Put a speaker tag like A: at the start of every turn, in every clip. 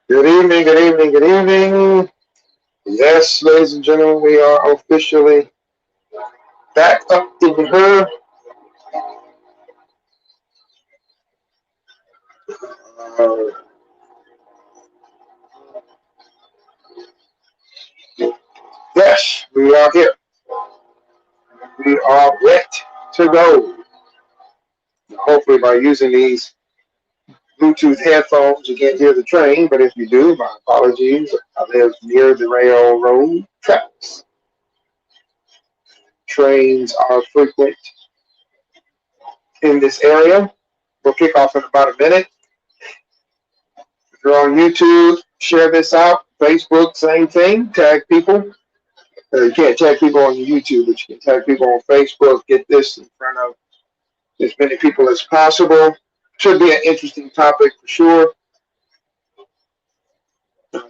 A: Good evening, good evening, good evening. Yes, ladies and gentlemen, we are officially back up in her. Uh, yes, we are here. We are ready to go. Hopefully, by using these Bluetooth headphones, you can't hear the train, but if you do, my apologies. I live near the railroad tracks. Trains are frequent in this area. We'll kick off in about a minute. If you're on YouTube, share this out. Facebook, same thing. Tag people. You can't tag people on YouTube, but you can tag people on Facebook. Get this in front of as many people as possible. Should be an interesting topic for sure.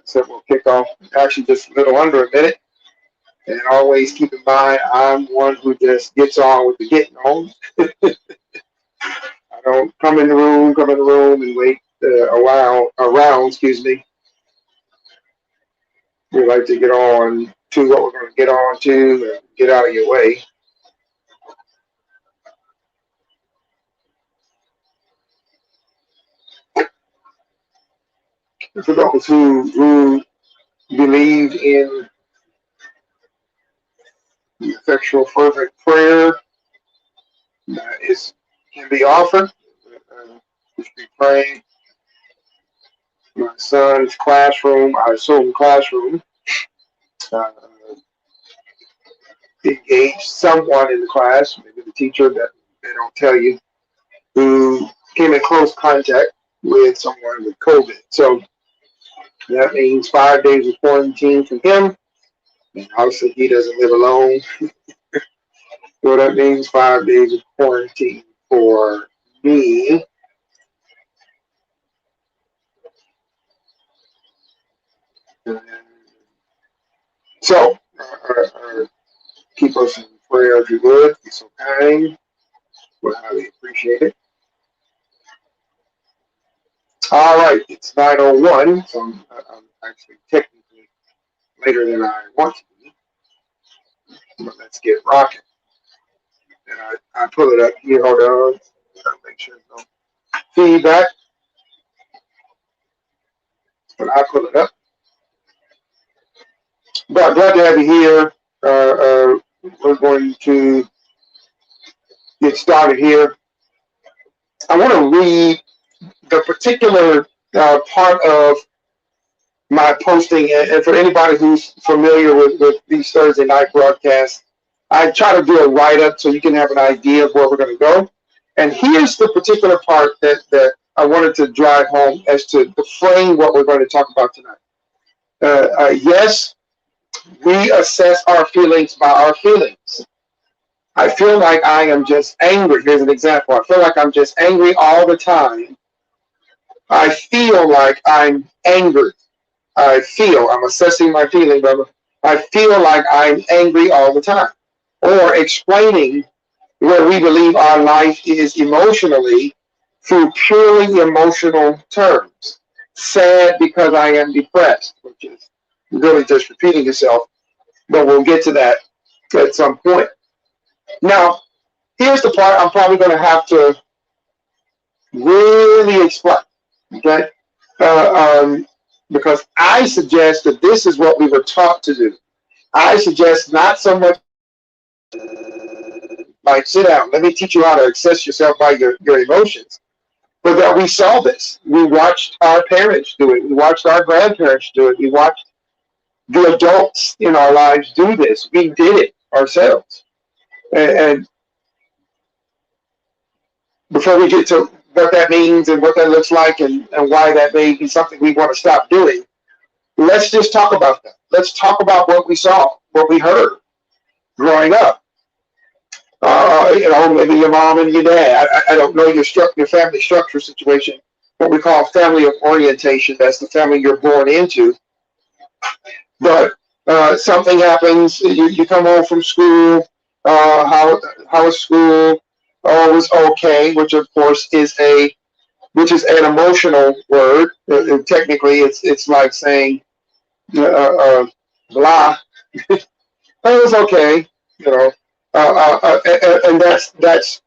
A: So we'll kick off actually just a little under a minute. And always keep in mind, I'm one who just gets on with the getting on. I don't come in the room, and wait a while around. Excuse me. We like to get on to what we're going to get on to and get out of your way. For those who believe in the effectual fervent prayer that is can be offered. We should be praying. My son's classroom, I assume classroom, uh, engaged someone in the class, maybe the teacher that they don't tell you, who came in close contact with someone with COVID. So that means 5 days of quarantine for him. And obviously he doesn't live alone. So that means 5 days of quarantine for me. So, keep us in prayer if you would. Be so kind. We'll highly appreciate it. All right, it's 9:01, so I'm actually technically later than I want to be. But let's get rocking. And I pull it up here. Hold on. Try to make sure there's no feedback. But I pull it up. But glad to have you here. We're going to get started here. I want to read the particular part of my posting, and for anybody who's familiar with these Thursday night broadcasts, I try to do a write up so you can have an idea of where we're going to go. And here's the particular part that I wanted to drive home as to frame what we're going to talk about tonight. Yes, we assess our feelings by our feelings. I feel like I am just angry. Here's an example. I feel like I'm just angry all the time. I feel like I'm angered. I'm assessing my feeling, but I feel like I'm angry all the time. Or explaining where we believe our life is emotionally through purely emotional terms. Sad because I am depressed, which is really just repeating yourself, but we'll get to that at some point. Now, here's the part I'm probably going to have to really explain, okay? Because I suggest that this is what we were taught to do. I suggest not so much like sit down, let me teach you how to access yourself by your emotions, but that we saw this. We watched our parents do it. We watched our grandparents do it. We watched the adults in our lives do this. We did it ourselves. And before we get to what that means and what that looks like and why that may be something we want to stop doing, let's just talk about that. Let's talk about what we saw, what we heard growing up. Maybe your mom and your dad. I don't know your family structure situation, what we call family of orientation. That's the family you're born into. But something happens. You come home from school. How was school? Oh, it was okay, which of course is a which is an emotional word. Technically, it's like saying blah. It was okay, you know, and that's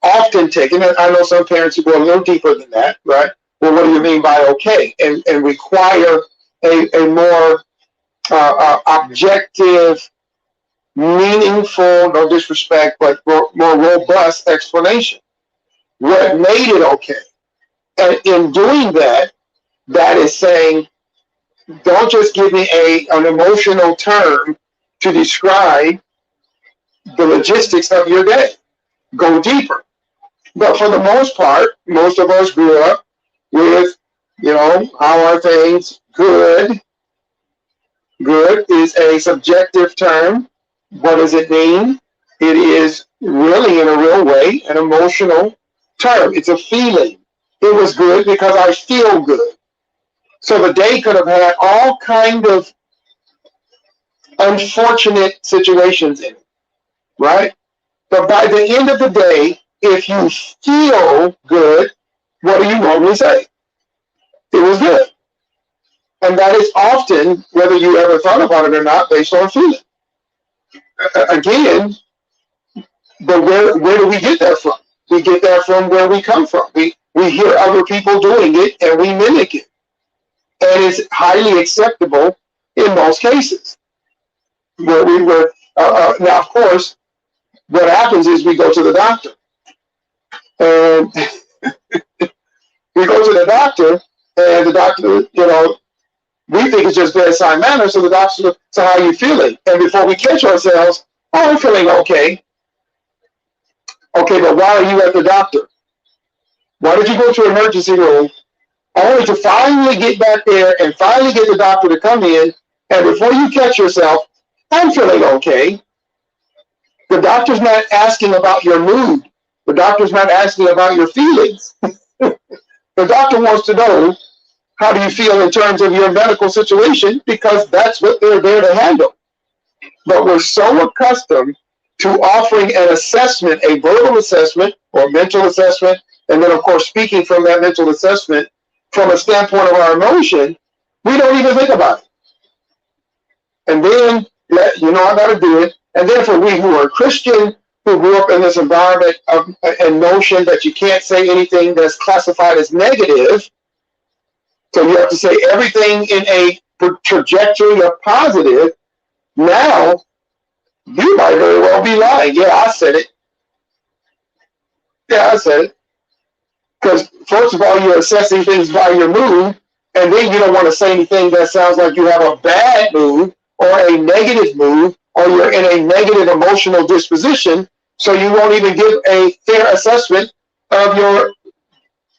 A: often taken. And I know some parents who go a little deeper than that, right? Well, what do you mean by okay? And require a more objective, meaningful, no disrespect, but more robust explanation. What made it okay? And in doing that, that is saying, don't just give me an emotional term to describe the logistics of your day. Go deeper. But for the most part, most of us grew up with, how are things? Good. Good is a subjective term. What does it mean? It is really, in a real way, an emotional term. It's a feeling. It was good because I feel good. So the day could have had all kind of unfortunate situations in it, right? But by the end of the day, if you feel good, what do you normally say? It was good. And that is often, whether you ever thought about it or not, based on feeling. Again, but where do we get that from? We get that from where we come from. We hear other people doing it and we mimic it. And it's highly acceptable in most cases. Where we were now, of course, what happens is we go to the doctor. And we go to the doctor, and the doctor, we think it's just bedside manner. So the doctor says, so how are you feeling? And before we catch ourselves, oh, I'm feeling okay. Okay, but why are you at the doctor? Why did you go to emergency room only to finally get back there and finally get the doctor to come in? And before you catch yourself, I'm feeling okay. The doctor's not asking about your mood. The doctor's not asking about your feelings. The doctor wants to know, how do you feel in terms of your medical situation? Because that's what they're there to handle. But we're so accustomed to offering an assessment, a verbal assessment or mental assessment, and then, of course, speaking from that mental assessment from a standpoint of our emotion, we don't even think about it. And then, I got to do it. And then for we who are Christian, who grew up in this environment of and notion that you can't say anything that's classified as negative, so you have to say everything in a trajectory of positive. Now, you might very well be lying. Yeah, I said it. Yeah, I said it. Because first of all, you're assessing things by your mood, and then you don't want to say anything that sounds like you have a bad mood or a negative mood, or you're in a negative emotional disposition, so you won't even give a fair assessment of your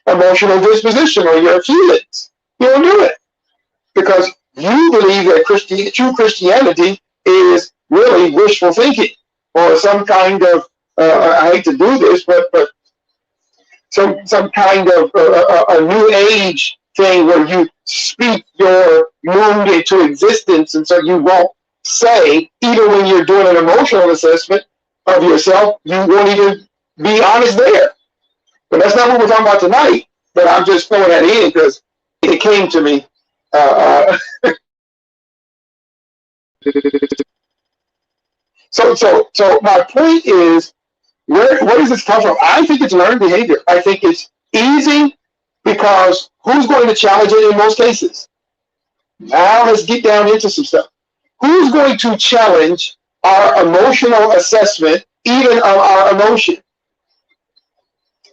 A: emotional disposition or your feelings. You don't do it because you believe that true Christianity is really wishful thinking or some kind of, I hate to do this, but some kind of a new age thing where you speak your mood into existence, and so you won't say, even when you're doing an emotional assessment of yourself, you won't even be honest there. But that's not what we're talking about tonight. But I'm just throwing that in because it came to me. So my point is, where does this come from? I think it's learned behavior. I think it's easy because who's going to challenge it in most cases? Now let's get down into some stuff. Who's going to challenge our emotional assessment, even of our emotion?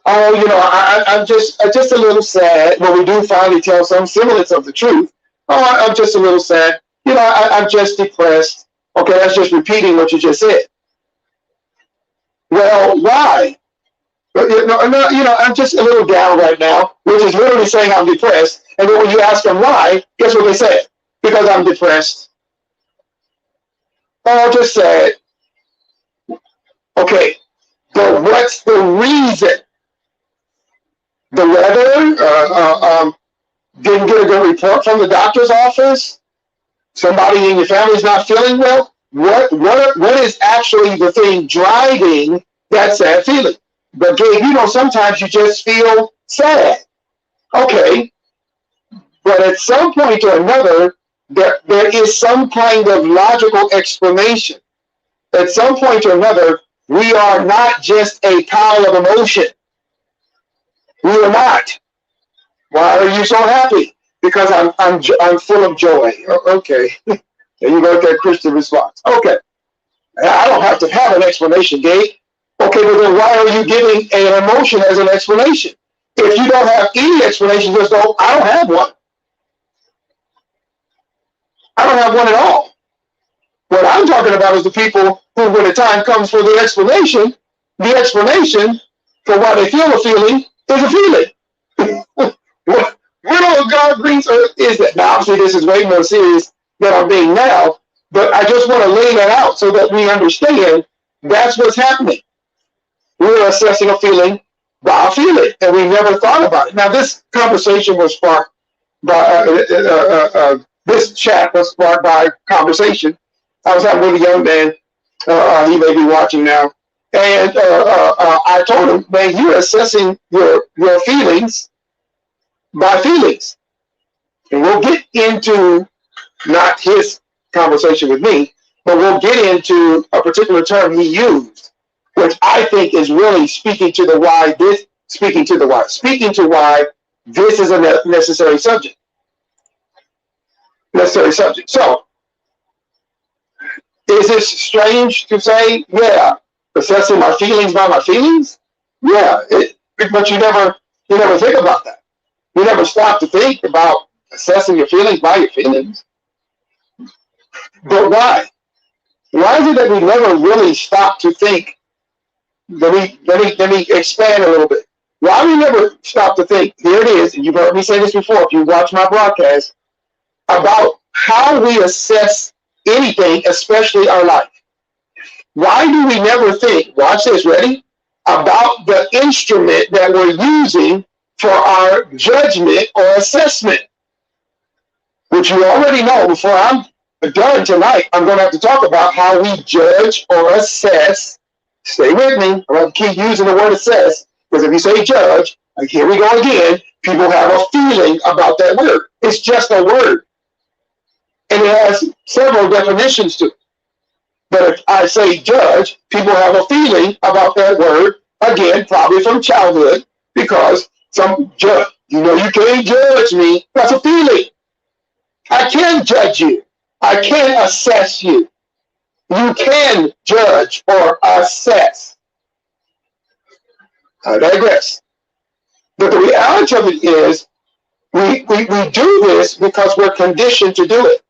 A: Oh, I'm just a little sad when we do finally tell some semblance of the truth. Oh, I'm just a little sad. I'm just depressed. Okay, that's just repeating what you just said. Well, why? I'm just a little down right now, which is literally saying I'm depressed. And then when you ask them why, guess what they say? Because I'm depressed. Oh, just sad. Okay, but what's the reason? The weather? Didn't get a good report from the doctor's office? Somebody in your family's not feeling well? What is actually the thing driving that sad feeling? But Gabe, sometimes you just feel sad. Okay, but at some point or another, there is some kind of logical explanation. At some point or another, we are not just a pile of emotion. We are not. Why are you so happy? Because I'm full of joy. Okay, and you got that Christian response. Okay, I don't have to have an explanation, Gabe. Okay, but then why are you giving an emotion as an explanation? If you don't have any explanation, just go, I don't have one. I don't have one at all. What I'm talking about is the people who, when the time comes for the explanation for why they feel a feeling is a feeling. What of God brings earth is that? Now, obviously, this is way more serious than I'm being now, but I just want to lay that out so that we understand that's what's happening. We're assessing a feeling by a feeling, and we never thought about it. Now, this conversation was sparked by this chat was sparked by conversation. I was having with a young man. He may be watching now, and I told him, "Man, you're assessing your feelings by feelings." And we'll get into not his conversation with me, but we'll get into a particular term he used, which I think is really speaking to why this is a necessary subject. So, is this strange to say? Yeah, assessing my feelings by my feelings. Yeah, but you never think about that. You never stop to think about assessing your feelings by your feelings. But why? Why is it that we never really stop to think? Let me expand a little bit. Why we never stop to think? Here it is, and you've heard me say this before. If you watch my broadcast, about how we assess anything, especially our life. Why do we never think? Watch this. Ready? About the instrument that we're using for our judgment or assessment, which you already know. Before I'm done tonight, I'm going to have to talk about how we judge or assess. Stay with me. I'm going to keep using the word assess, because if you say judge, like here we go again, people have a feeling about that word. It's just a word, and it has several definitions to it. But if I say judge, people have a feeling about that word, again, probably from childhood, because some judge, you can't judge me. That's a feeling. I can judge you. I can assess you. You can judge or assess. I digress. But the reality of it is, we do this because we're conditioned to do it.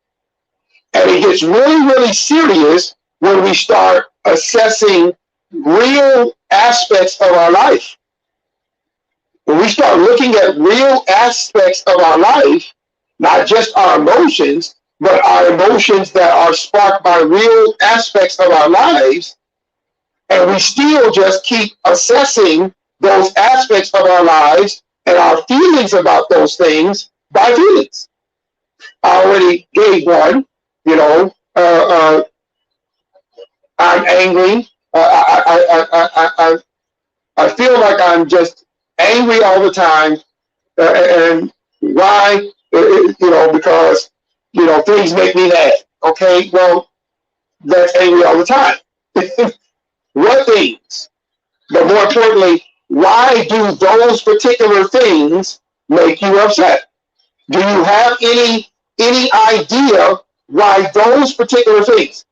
A: And it gets really, really serious when we start assessing real aspects of our life. When we start looking at real aspects of our life, not just our emotions, but our emotions that are sparked by real aspects of our lives, and we still just keep assessing those aspects of our lives and our feelings about those things by feelings. I already gave one, I'm angry. I feel like I'm just angry all the time, and why? Because things make me mad. Okay, well, that's angry all the time. What things? But more importantly, why do those particular things make you upset? Do you have any idea why those particular things?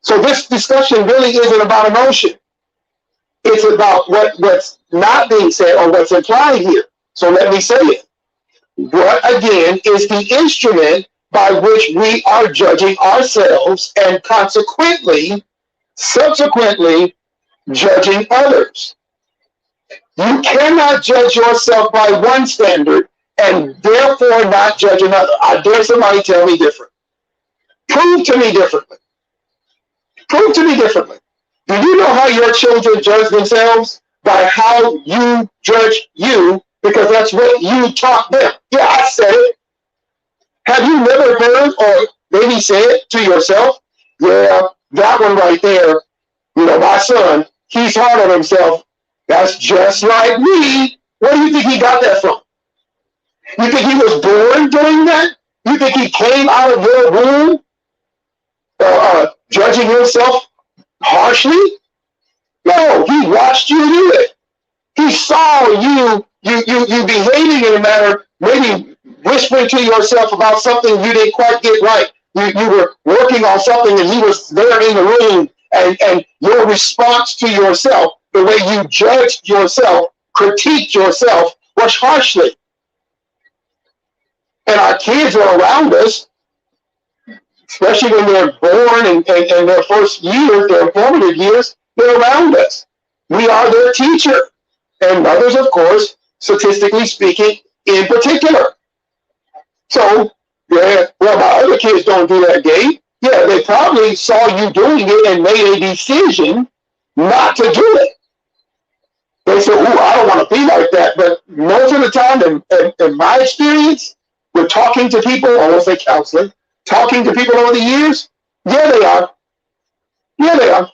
A: So this discussion really isn't about emotion. It's about what's not being said or what's implied here. So let me say it. What, again, is the instrument by which we are judging ourselves and subsequently judging others. You cannot judge yourself by one standard and therefore not judge another. I dare somebody tell me different. Prove to me differently. Prove to me differently. Do you know how your children judge themselves? By how you judge you, because that's what you taught them. Yeah, I said it. Have you never heard or maybe said to yourself, yeah, that one right there, my son, he's hard on himself. That's just like me. Where do you think he got that from? You think he was born doing that? You think he came out of your womb judging himself harshly? No, he watched you do it. He saw you behaving in a manner, maybe whispering to yourself about something you didn't quite get right. You were working on something and he was there in the room, and your response to yourself, the way you judged yourself, critiqued yourself, was harshly. And our kids are around us, especially when they're born and their first years, their formative years, they're around us. We are their teacher. And mothers, of course, statistically speaking, in particular. So, yeah, well, my other kids don't do that, Gabe. Yeah, they probably saw you doing it and made a decision not to do it. They said, ooh, I don't want to be like that. But most of the time, in my experience, with talking to people, I won't say counseling, talking to people over the years, yeah, they are. Yeah, they are.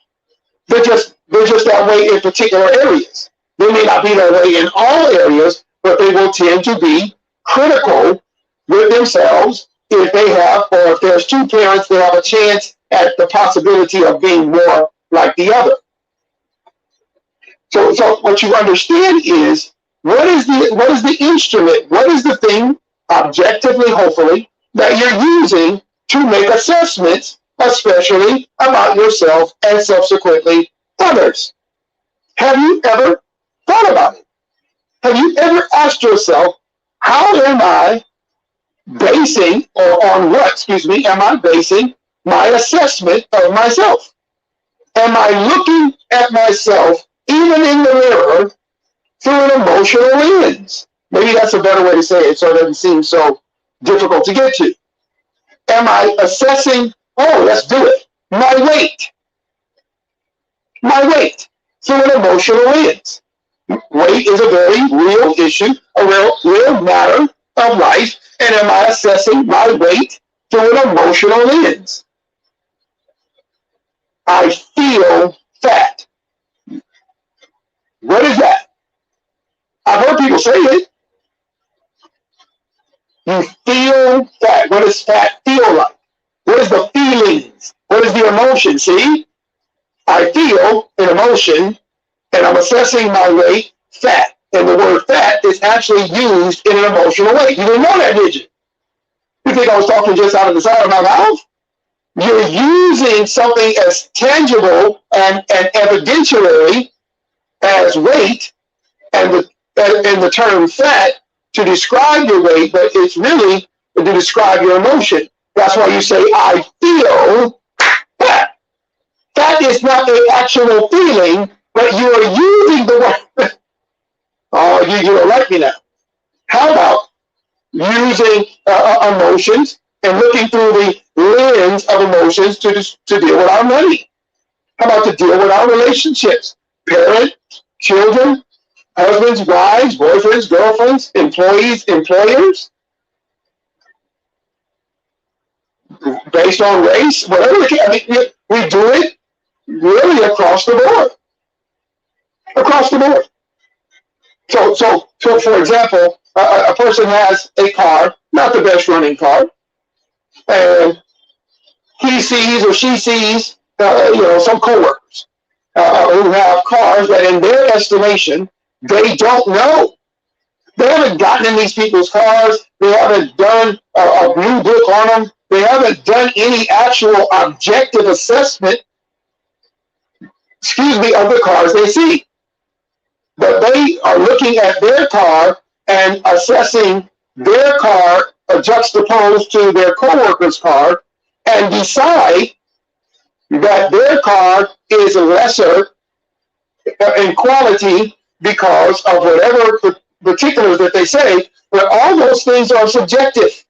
A: They're just that way in particular areas. They may not be that way in all areas, but they will tend to be critical with themselves if they have, or if there's two parents, they have a chance at the possibility of being more like the other. So what you understand is what is the instrument, what is the thing objectively, hopefully, that you're using to make assessments, especially about yourself and subsequently others. Have you ever thought about it? Have you ever asked yourself, how am I basing, or on what, am I basing my assessment of myself? Am I looking at myself, even in the mirror, through an emotional lens? Maybe that's a better way to say it so it doesn't seem so difficult to get to. Am I assessing, oh, let's do it, my weight? My weight through an emotional lens. Weight is a very real issue, a real matter of life. And am I assessing my weight through an emotional lens? I feel fat. What is that? I've heard people say it. You feel fat. What does fat feel like? What is the feelings? What is the emotion? See? I feel an emotion, and I'm assessing my weight, fat. And the word fat is actually used in an emotional way. You didn't know that, did you? You think I was talking just out of the side of my mouth? You're using something as tangible and evidentiary as weight and the term fat to describe your weight, but it's really to describe your emotion. That's why you say, I feel fat. That is not an actual feeling, but you are using the word. Oh, you don't like me now. How about using emotions and looking through the lens of emotions to deal with our money? How about to deal with our relationships? Parents, children, husbands, wives, boyfriends, girlfriends, employees, employers, based on race, whatever the case. I mean, we do it really across the board. Across the board. So for example, a person has a car, not the best running car, and he sees or she sees, some coworkers who have cars that, in their estimation, they don't know. They haven't gotten in these people's cars. They haven't done a blue book on them. They haven't done any actual objective assessment, of the cars they see. But they are looking at their car and assessing their car juxtaposed to their coworker's car and decide that their car is lesser in quality because of whatever particulars that they say, but all those things are subjective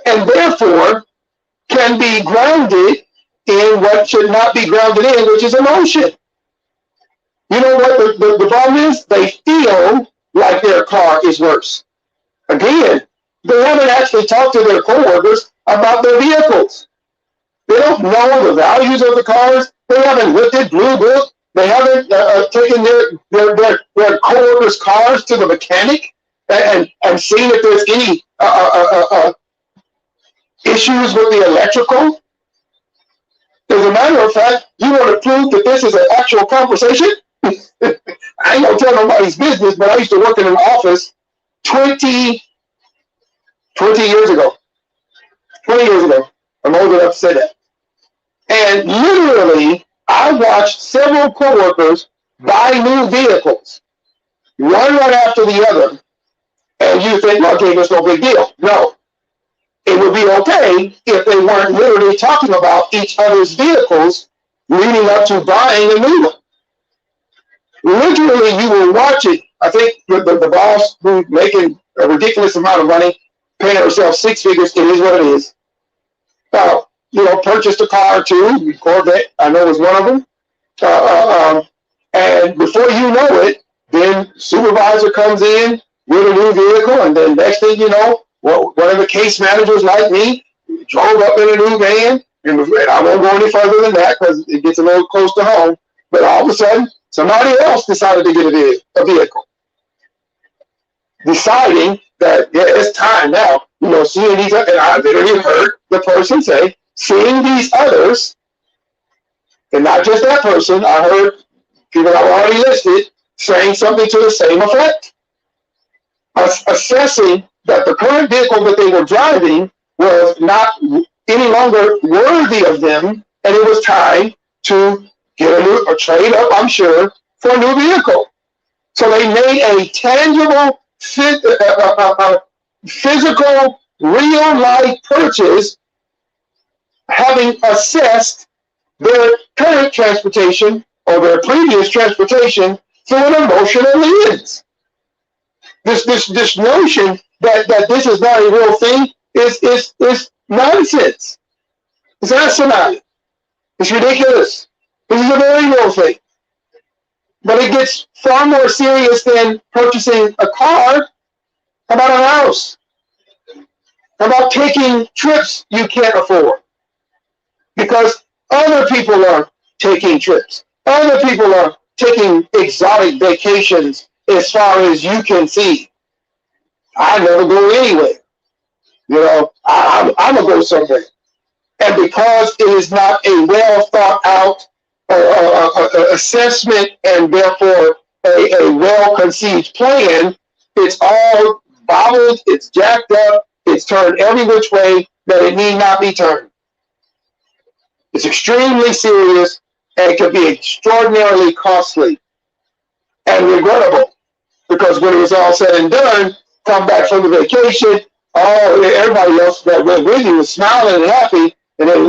A: and therefore can be grounded in what should not be grounded in, which is emotion. You know what the problem is? They feel like their car is worse. Again, they haven't actually talked to their coworkers about their vehicles. They don't know the values of the cars. They haven't looked at Blue Book. They haven't taken their coworkers' cars to the mechanic and seeing if there's any issues with the electrical. As a matter of fact, you want to prove that this is an actual conversation? I ain't gonna tell nobody's business, but I used to work in an office 20 years ago. 20 years ago. I'm old enough to say that. And literally, I watched several coworkers buy new vehicles, one right after the other. And you think, well, okay, there's no big deal. No. It would be okay if they weren't literally talking about each other's vehicles leading up to buying a new one. Literally, you will watch it. I think the boss who's making a ridiculous amount of money, paying herself six figures, it is what it is. Purchased a car too, Corvette, I know was one of them. And before you know it, then supervisor comes in with a new vehicle, and then next thing you know, one of the case managers like me drove up in a new van, and I won't go any further than that because it gets a little close to home. But all of a sudden, somebody else decided to get a vehicle, deciding that it's time now. Seeing these, and I literally heard the person say, seeing these others, and not just that person, I heard people I've already listed saying something to the same effect, assessing that the current vehicle that they were driving was not any longer worthy of them, and it was time to get a trade up, I'm sure, for a new vehicle. So they made a tangible, physical, real-life purchase, having assessed their current transportation or their previous transportation through an emotional lens. This notion that this is not a real thing is nonsense. It's asinine. It's ridiculous. This is a very real thing. But it gets far more serious than purchasing a car. How about a house? How about taking trips you can't afford? Because other people are taking trips. Other people are taking exotic vacations as far as you can see. I never go anywhere. I'm going to go somewhere. And because it is not a well thought out assessment and therefore a well conceived plan, it's all bobbled, it's jacked up, it's turned every which way that it need not be turned. It's extremely serious and it can be extraordinarily costly and regrettable, because when it was all said and done, come back from the vacation, everybody else that went with you was smiling and happy, and then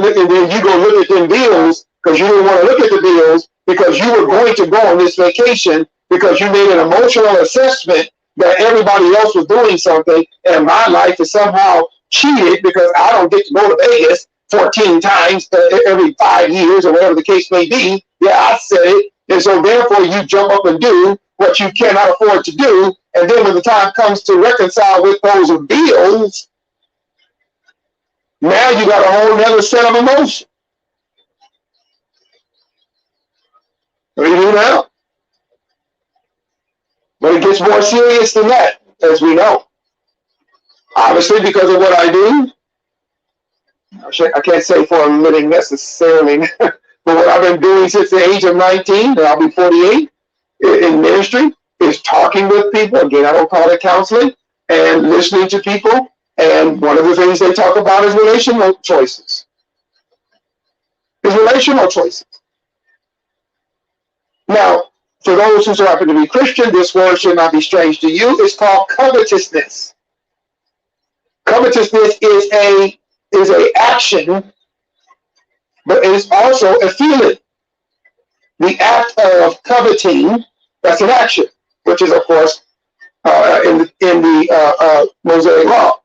A: you go look at them bills because you didn't want to look at the bills because you were going to go on this vacation because you made an emotional assessment that everybody else was doing something, and my life is somehow cheated because I don't get to go to Vegas 14 times every 5 years or whatever the case may be. Yeah, I said it. And so therefore you jump up and do what you cannot afford to do. And then when the time comes to reconcile with those bills, now you got a whole other set of emotion. What do you do now? But it gets more serious than that, as we know. Obviously, because of what I do, I can't say for a living necessarily, but what I've been doing since the age of 19, and I'll be 48, in ministry, is talking with people. Again, I don't call it counseling, and listening to people. And one of the things they talk about is relational choices. Now, for those who happen to be Christian, this word should not be strange to you. It's called covetousness. Covetousness is a action, but it is also a feeling. The act of coveting, that's an action, which is, of course, in the Mosaic Law,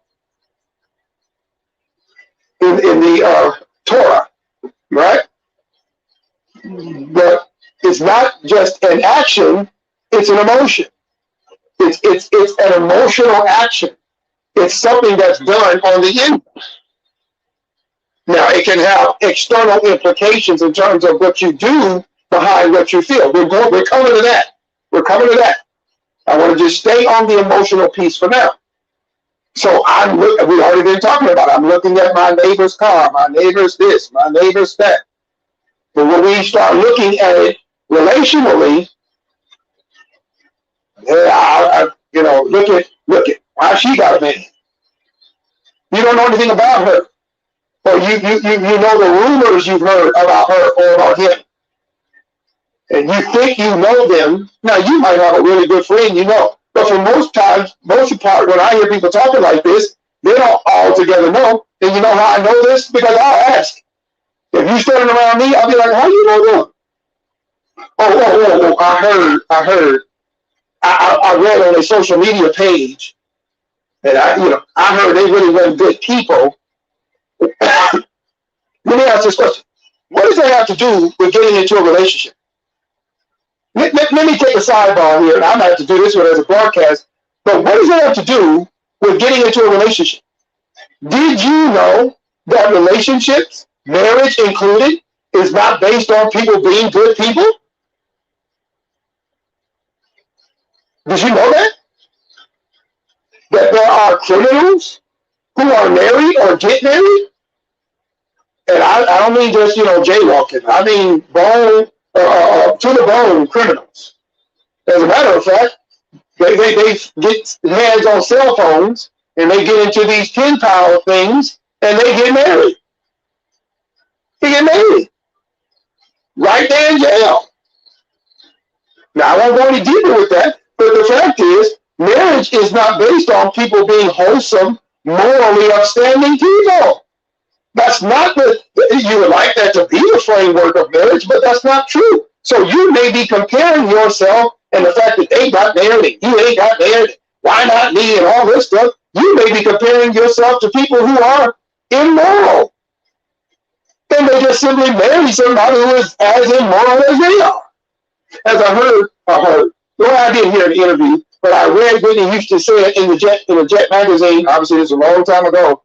A: in the Torah, right? But it's not just an action; it's an emotion. It's an emotional action. It's something that's done on the inside. Now, it can have external implications in terms of what you do behind what you feel. We're coming to that. I want to just stay on the emotional piece for now. So we already been talking about it. I'm looking at my neighbor's car, my neighbor's this, my neighbor's that. But when we start looking at it relationally, look at why she got a man. You don't know anything about her, or you know the rumors you've heard about her or about him, and you think you know them. Now you might have a really good friend, but for most of the part, when I hear people talking like this, they don't all together know. And you know how I know this? Because I'll ask. If you standing around me, I'll be like, "How you know them?" Oh! I heard. I read on a social media page, and I heard they really weren't good people. Let me ask this question: what does that have to do with getting into a relationship? Let me take a sidebar here, and I'm going to have to do this one as a broadcast. But what does that have to do with getting into a relationship? Did you know that relationships, marriage included, is not based on people being good people? Did you know that? That there are criminals who are married or get married? And I don't mean just, jaywalking. I mean to the bone criminals. As a matter of fact, they get hands on cell phones and they get into these pen pal things and they get married. They get married. Right there in jail. Now, I won't go any deeper with that, but the fact is, marriage is not based on people being wholesome, morally upstanding people. That's not you would like that to be the framework of marriage, but that's not true. So you may be comparing yourself and the fact that they got married, you ain't got married, why not me, and all this stuff. You may be comparing yourself to people who are immoral. And they just simply marry somebody who is as immoral as they are. As I heard, well, I didn't hear the interview, but I read Whitney Houston say it in the Jet magazine. Obviously, this was a long time ago.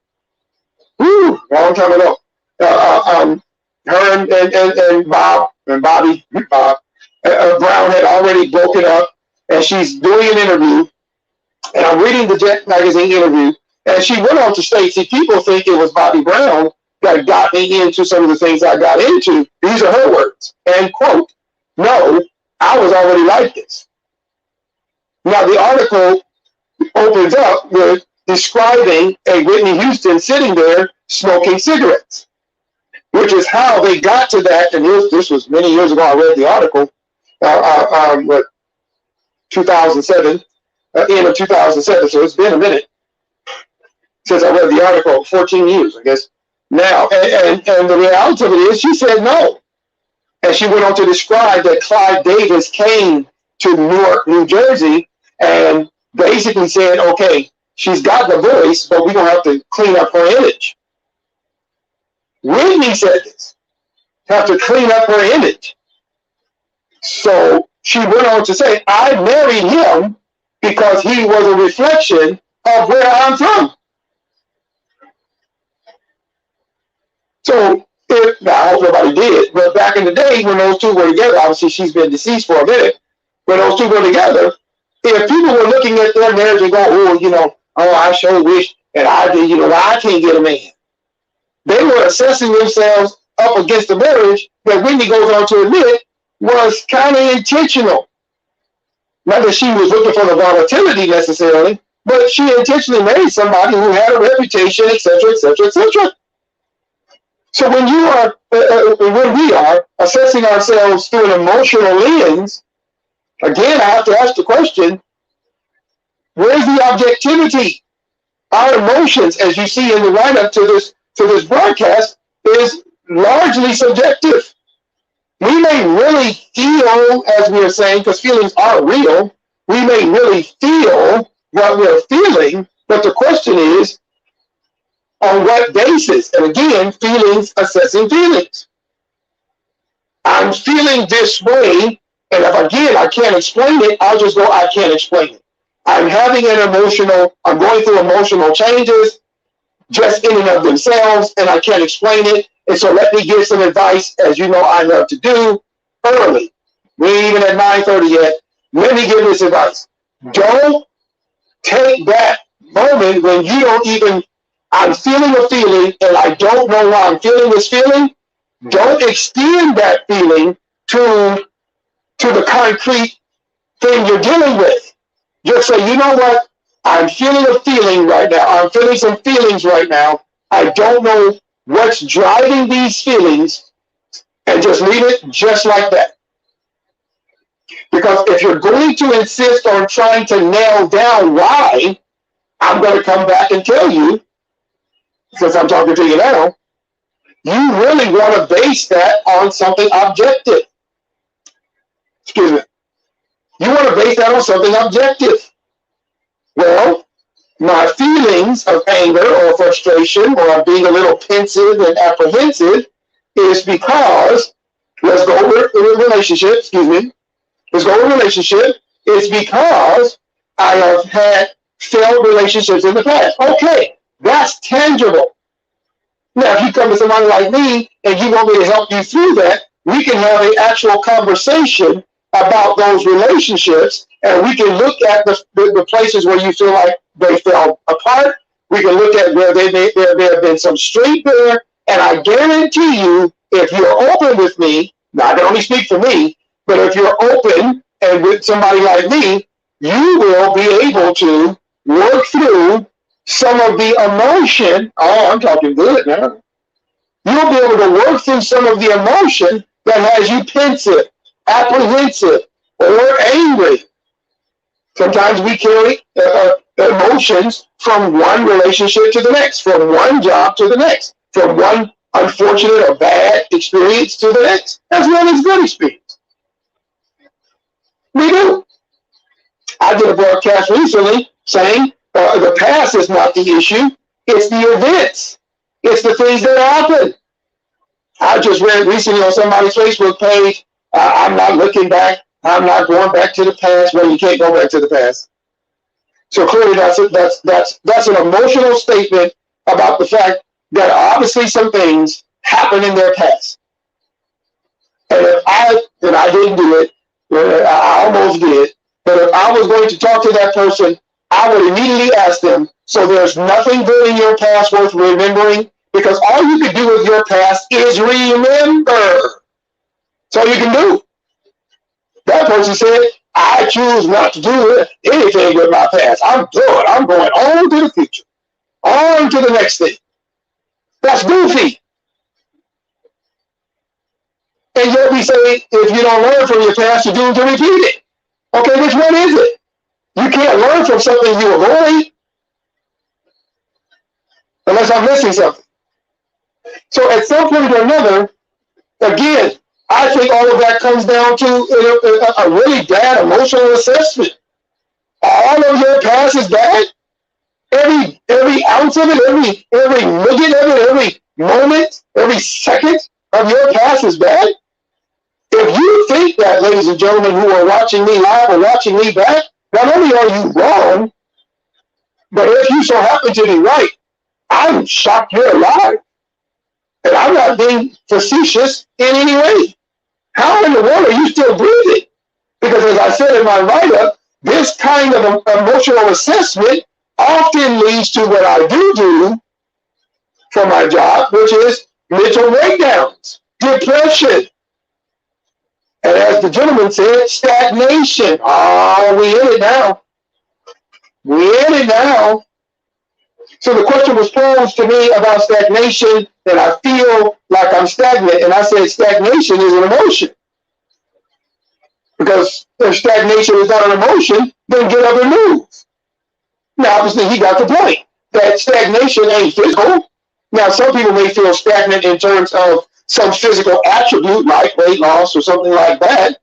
A: Long time ago. Her and Bob and Bobby Brown had already broken up, and she's doing an interview. And I'm reading the Jet magazine interview, and she went on to state, see, people think it was Bobby Brown that got me into some of the things I got into. These are her words. And quote, "No, I was already like this." Now, the article opens up with describing a Whitney Houston sitting there smoking cigarettes, which is how they got to that. And this was many years ago. I read the article, 2007, end of 2007. So it's been a minute since I read the article, 14 years, I guess. Now, and the reality of it is, she said no. And she went on to describe that Clive Davis came to Newark, New Jersey, and basically said, okay, she's got the voice, but we're going to have to clean up her image. Whitney said this, have to clean up her image. So she went on to say, I married him because he was a reflection of where I'm from. So, I hope nobody did, but back in the day when those two were together, obviously she's been deceased for a minute, when those two were together, if people were looking at their marriage and go, I sure wish that I did, I can't get a man. They were assessing themselves up against the marriage that Whitney goes on to admit was kind of intentional. Not that she was looking for the volatility necessarily, but she intentionally married somebody who had a reputation, etc., etc., etc. So when we are assessing ourselves through an emotional lens, again, I have to ask the question, where's the objectivity? Our emotions, as you see in the write-up to this broadcast, is largely subjective. We may really feel, as we are saying, because feelings are real, we may really feel what we're feeling, but the question is, on what basis? And again, feelings assessing feelings. I'm feeling this way, and if again I can't explain it, I'll just go, I can't explain it. I'm going through emotional changes just in and of themselves, and I can't explain it. And so let me give some advice, as you know I love to do, early. We ain't even at 9:30 yet. Let me give this advice. Don't take that moment when you don't even, I'm feeling a feeling and I don't know why I'm feeling this feeling. Don't extend that feeling to the concrete thing you're dealing with. Just say, you know what? I'm feeling a feeling right now. I'm feeling some feelings right now. I don't know what's driving these feelings, and just leave it just like that. Because if you're going to insist on trying to nail down why, I'm going to come back and tell you, since I'm talking to you now, you really want to base that on something objective. Excuse me. You want to base that on something objective. Well, my feelings of anger or frustration or being a little pensive and apprehensive is because, let's go over relationship, excuse me. Let's go over relationship. It's because I have had failed relationships in the past. Okay, that's tangible. Now, if you come to somebody like me and you want me to help you through that, we can have an actual conversation about those relationships, and we can look at the places where you feel like they fell apart. We can look at where there have been some strength there, and I guarantee you, if you're open with me, now I can only speak for me, but if you're open and with somebody like me, you will be able to work through some of the emotion. Oh, I'm talking good now. You'll be able to work through some of the emotion that has you pensive, apprehensive, or angry. Sometimes we carry emotions from one relationship to the next, from one job to the next, from one unfortunate or bad experience to the next, as well as good experience. We do. I did a broadcast recently saying the past is not the issue, it's the events. It's the things that happen. I just read recently on somebody's Facebook page, I'm not looking back, I'm not going back to the past. Well, you can't go back to the past. So clearly that's an emotional statement about the fact that obviously some things happen in their past. And I didn't do it, I almost did, but if I was going to talk to that person, I would immediately ask them, so there's nothing good in your past worth remembering? Because all you can do with your past is remember. That's all you can do. That person said, I choose not to do anything with my past. I'm good. I'm going on to the future. On to the next thing. That's goofy. And yet we say, if you don't learn from your past, you're doomed to repeat it. Okay, which one is it? You can't learn from something you avoid unless I'm missing something. So at some point or another, again, I think all of that comes down to a really bad emotional assessment. All of your past is bad. Every ounce of it, every minute of it, every moment, every second of your past is bad. If you think that, ladies and gentlemen who are watching me live or watching me back, not only are you wrong, but if you so happen to be right, I'm shocked you're alive. And I'm not being facetious in any way. How in the world are you still breathing? Because as I said in my write-up, this kind of emotional assessment often leads to what I do for my job, which is mental breakdowns, depression, and as the gentleman said, stagnation. Oh, we in it now. We in it now. So the question was posed to me about stagnation, and I feel like I'm stagnant. And I said stagnation is an emotion. Because if stagnation is not an emotion, then get up and move. Now, obviously, he got the point that stagnation ain't physical. Now, some people may feel stagnant in terms of some physical attribute like weight loss or something like that.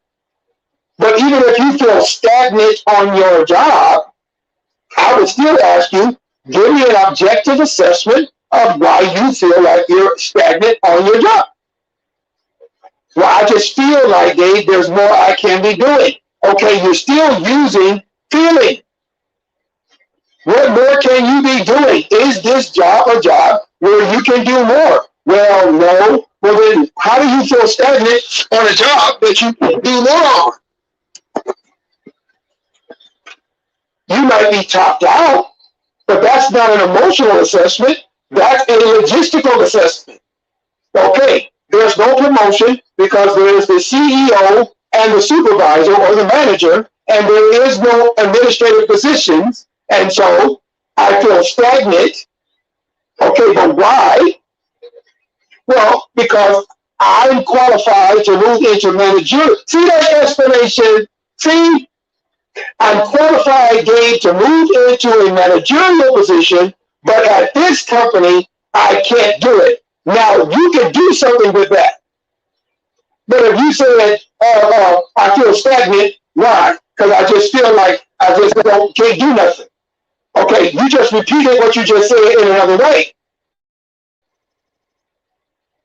A: But even if you feel stagnant on your job, I would still ask you, give me an objective assessment of why you feel like you're stagnant on your job. Well, I just feel like, Dave, there's more I can be doing. Okay, you're still using feeling. What more can you be doing? Is this job a job where you can do more? Well, no. Well, then how do you feel stagnant on a job that you can do more on? You might be topped out, but that's not an emotional assessment. That's a logistical assessment. Okay, there's no promotion because there is the CEO and the supervisor or the manager, and there is no administrative positions, and so I feel stagnant. Okay, but why? Well, because I'm qualified to move into managerial. See that explanation? See, I'm qualified, Gabe, to move into a managerial position, but at this company, I can't do it. Now, you can do something with that. But if you say, I feel stagnant, why? Because I just feel like I just can't do nothing. Okay, you just repeated what you just said in another way.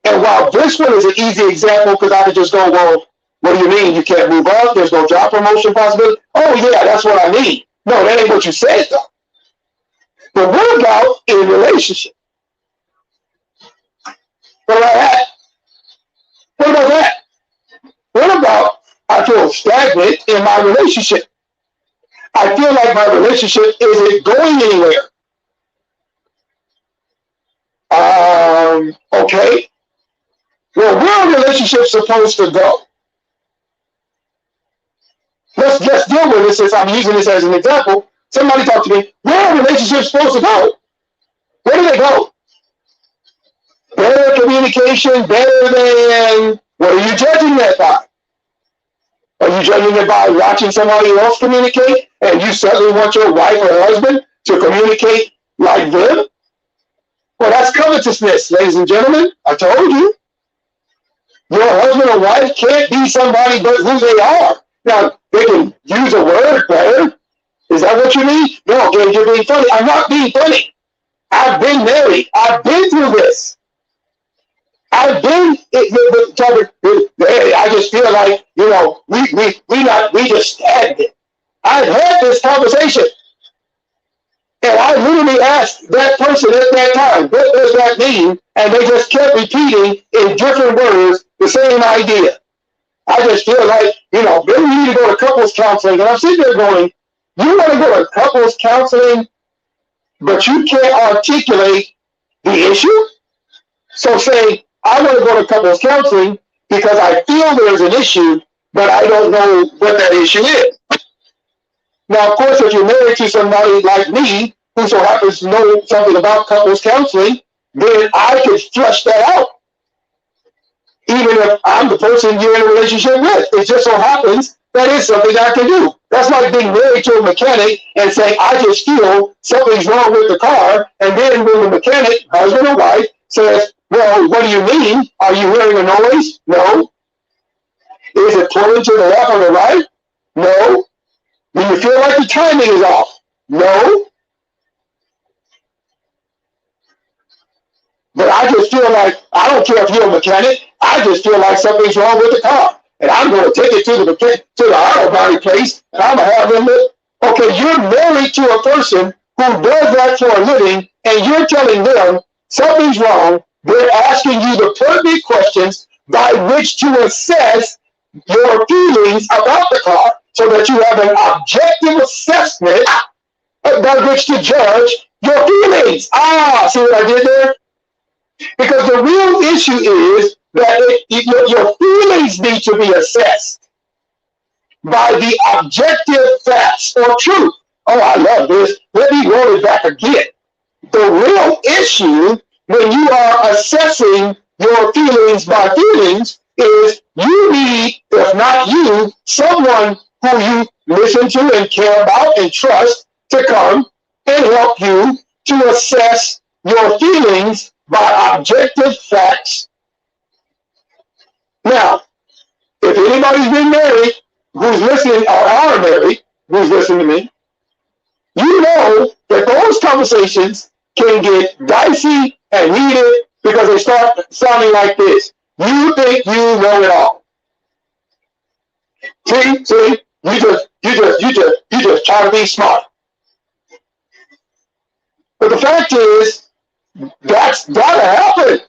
A: And while this one is an easy example, because I could just go, well, what do you mean you can't move up? There's no job promotion possibility? Oh, yeah, that's what I mean. No, that ain't what you said, though. But what about in a relationship? What about that? What about that? What about I feel stagnant in my relationship? I feel like my relationship isn't going anywhere. Okay. Well, where are relationships supposed to go? Let's deal with this since I'm using this as an example. Somebody talk to me. Where are relationships supposed to go? Where do they go? Better communication, better than, what are you judging that by? Are you judging it by watching somebody else communicate and you suddenly want your wife or husband to communicate like them? Well, that's covetousness, ladies and gentlemen. I told you. Your husband or wife can't be somebody but who they are. Now, they can use a word better. Is that what you mean? No, okay, you're being funny. I'm not being funny. I've been married. I've been through this. I've been, I just feel like, we just stagnant. I've had this conversation. And I literally asked that person at that time, what does that mean? And they just kept repeating in different words the same idea. I just feel like, maybe you need to go to couples counseling. And I'm sitting there going, you want to go to couples counseling, but you can't articulate the issue? So say, I want to go to couples counseling because I feel there's an issue, but I don't know what that issue is. Now, of course, if you're married to somebody like me, who so happens to know something about couples counseling, then I could flush that out. Even if I'm the person you're in a relationship with. It just so happens that is something I can do. That's like being married to a mechanic and saying, I just feel something's wrong with the car. And then when the mechanic, husband or wife, says, well, what do you mean? Are you hearing a noise? No. Is it pulling to the left or the right? No. Do you feel like the timing is off? No. But I just feel like, I don't care if you're a mechanic, I just feel like something's wrong with the car. And I'm going to take it to the auto body place, and I'm going to have them look. Okay, you're married to a person who does that for a living, and you're telling them something's wrong. They're asking you the pertinent questions by which to assess your feelings about the car so that you have an objective assessment by which to judge your feelings. See what I did there? Because the real issue is that your feelings need to be assessed by the objective facts or truth. Oh, I love this. Let me roll it back again. The real issue when you are assessing your feelings by feelings is you need, if not you, someone who you listen to and care about and trust to come and help you to assess your feelings by objective facts. Now, if anybody's been married who's listening or are married who's listening to me, you know that those conversations can get dicey and heated because they start sounding like this. You think you know it all. See, you just try to be smart. But the fact is, that's gotta happen.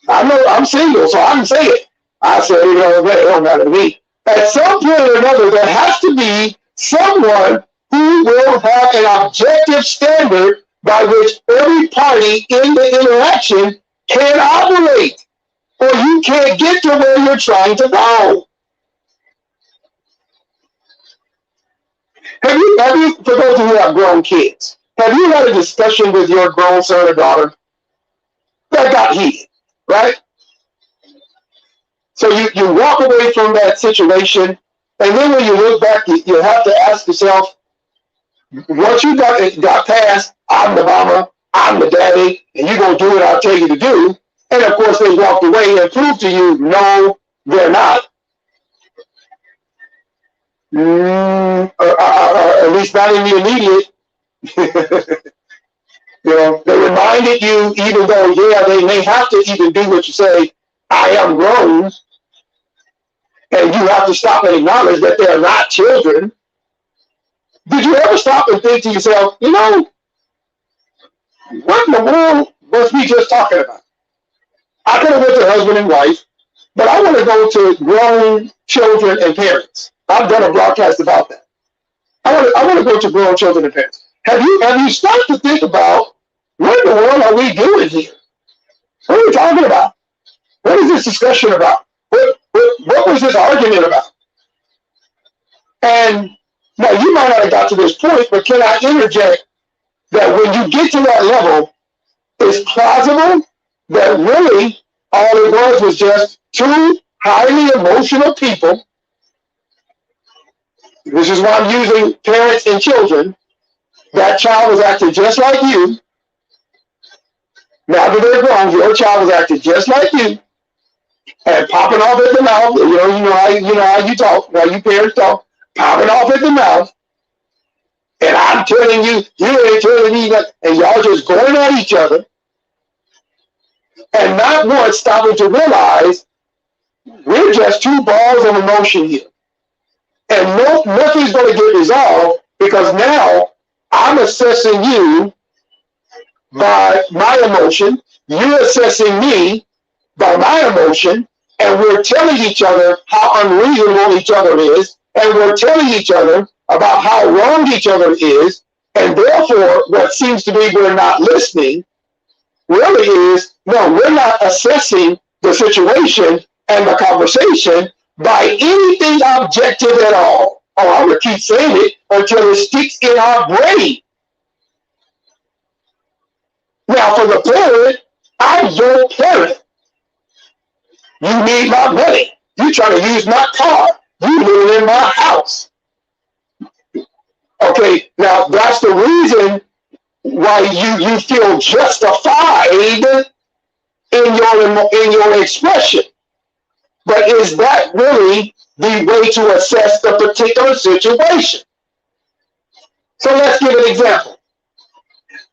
A: I know I'm single, so I can say it. I say it don't matter to me. At some point or another, there has to be someone who will have an objective standard by which every party in the interaction can operate, or you can't get to where you're trying to go. For those of you who have grown kids, have you had a discussion with your grown son or daughter that got heated, right? So you walk away from that situation, and then when you look back, you have to ask yourself, once you got past, I'm the mama, I'm the daddy, and you're going to do what I tell you to do. And of course, they walked away and proved to you, no, they're not. At least not in the immediate. They reminded you, even though, yeah, they may have to even do what you say, I am grown, and you have to stop and acknowledge that they're not children. Did you ever stop and think to yourself, what in the world was we just talking about? I could have went to husband and wife, but I want to go to grown children and parents. I've done a broadcast about that. I want to go to grown children and parents. Have you started to think about what in the world are we doing here? What are we talking about? What is this discussion about? What was this argument about? And now you might not have got to this point, but can I interject that when you get to that level, it's plausible that really all it was just two highly emotional people. This is why I'm using parents and children. That child was acting just like you. Now that they're grown, your child was acting just like you, and popping off at the mouth. You know how you talk, how you parents talk, popping off at the mouth. And I'm telling you, you ain't telling me that, and y'all just going at each other, and not once stopping to realize we're just two balls of emotion here, and nothing's going to get resolved because now I'm assessing you by my emotion, you're assessing me by my emotion, and we're telling each other how unreasonable each other is, and we're telling each other about how wrong each other is, and therefore what seems to be we're not listening really is, no, we're not assessing the situation and the conversation by anything objective at all. Oh, I'm going to keep saying it until it sticks in our brain. Now, for the parent, I'm your parent. You need my money. You trying to use my car. You live in my house. Okay, now that's the reason why you feel justified in your expression. But is that really the way to assess the particular situation? So let's give an example.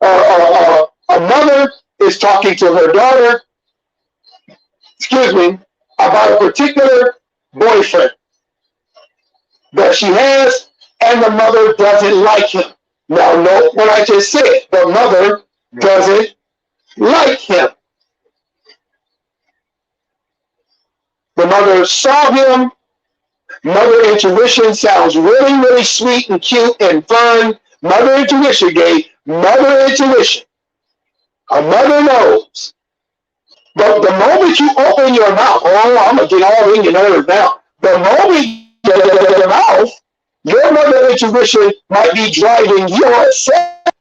A: A mother is talking to her daughter, about a particular boyfriend that she has, and the mother doesn't like him. Now, note what I just said. The mother doesn't like him. The mother saw him. Mother intuition sounds really, really sweet and cute and fun. Mother intuition gave mother intuition. A mother knows. But the moment you open your mouth, oh, I'm going to get all in your nerves now. The moment you open your mouth, your mother intuition might be driving your assessment.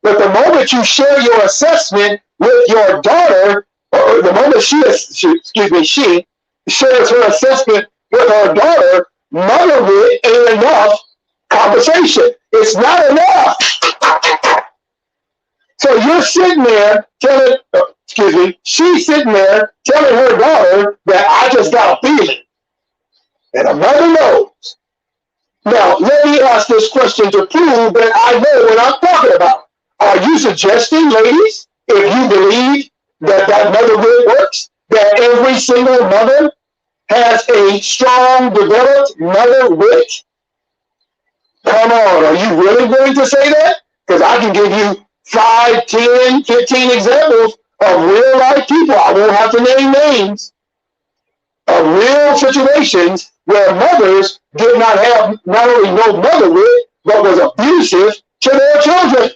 A: But the moment you share your assessment with your daughter, or the moment she shares her assessment with her daughter, mother with ain't enough conversation. It's not enough. So you're sitting there she's sitting there telling her daughter that I just got a feeling. And a mother knows. Now, let me ask this question to prove that I know what I'm talking about. Are you suggesting, ladies, if you believe that motherhood works, that every single mother has a strong, developed mother wit? Come on, are you really going to say that? Because I can give you 5, 10, 15 examples of real life people. I won't have to name names. Of real situations where mothers did not have not only no mother wit, but was abusive to their children.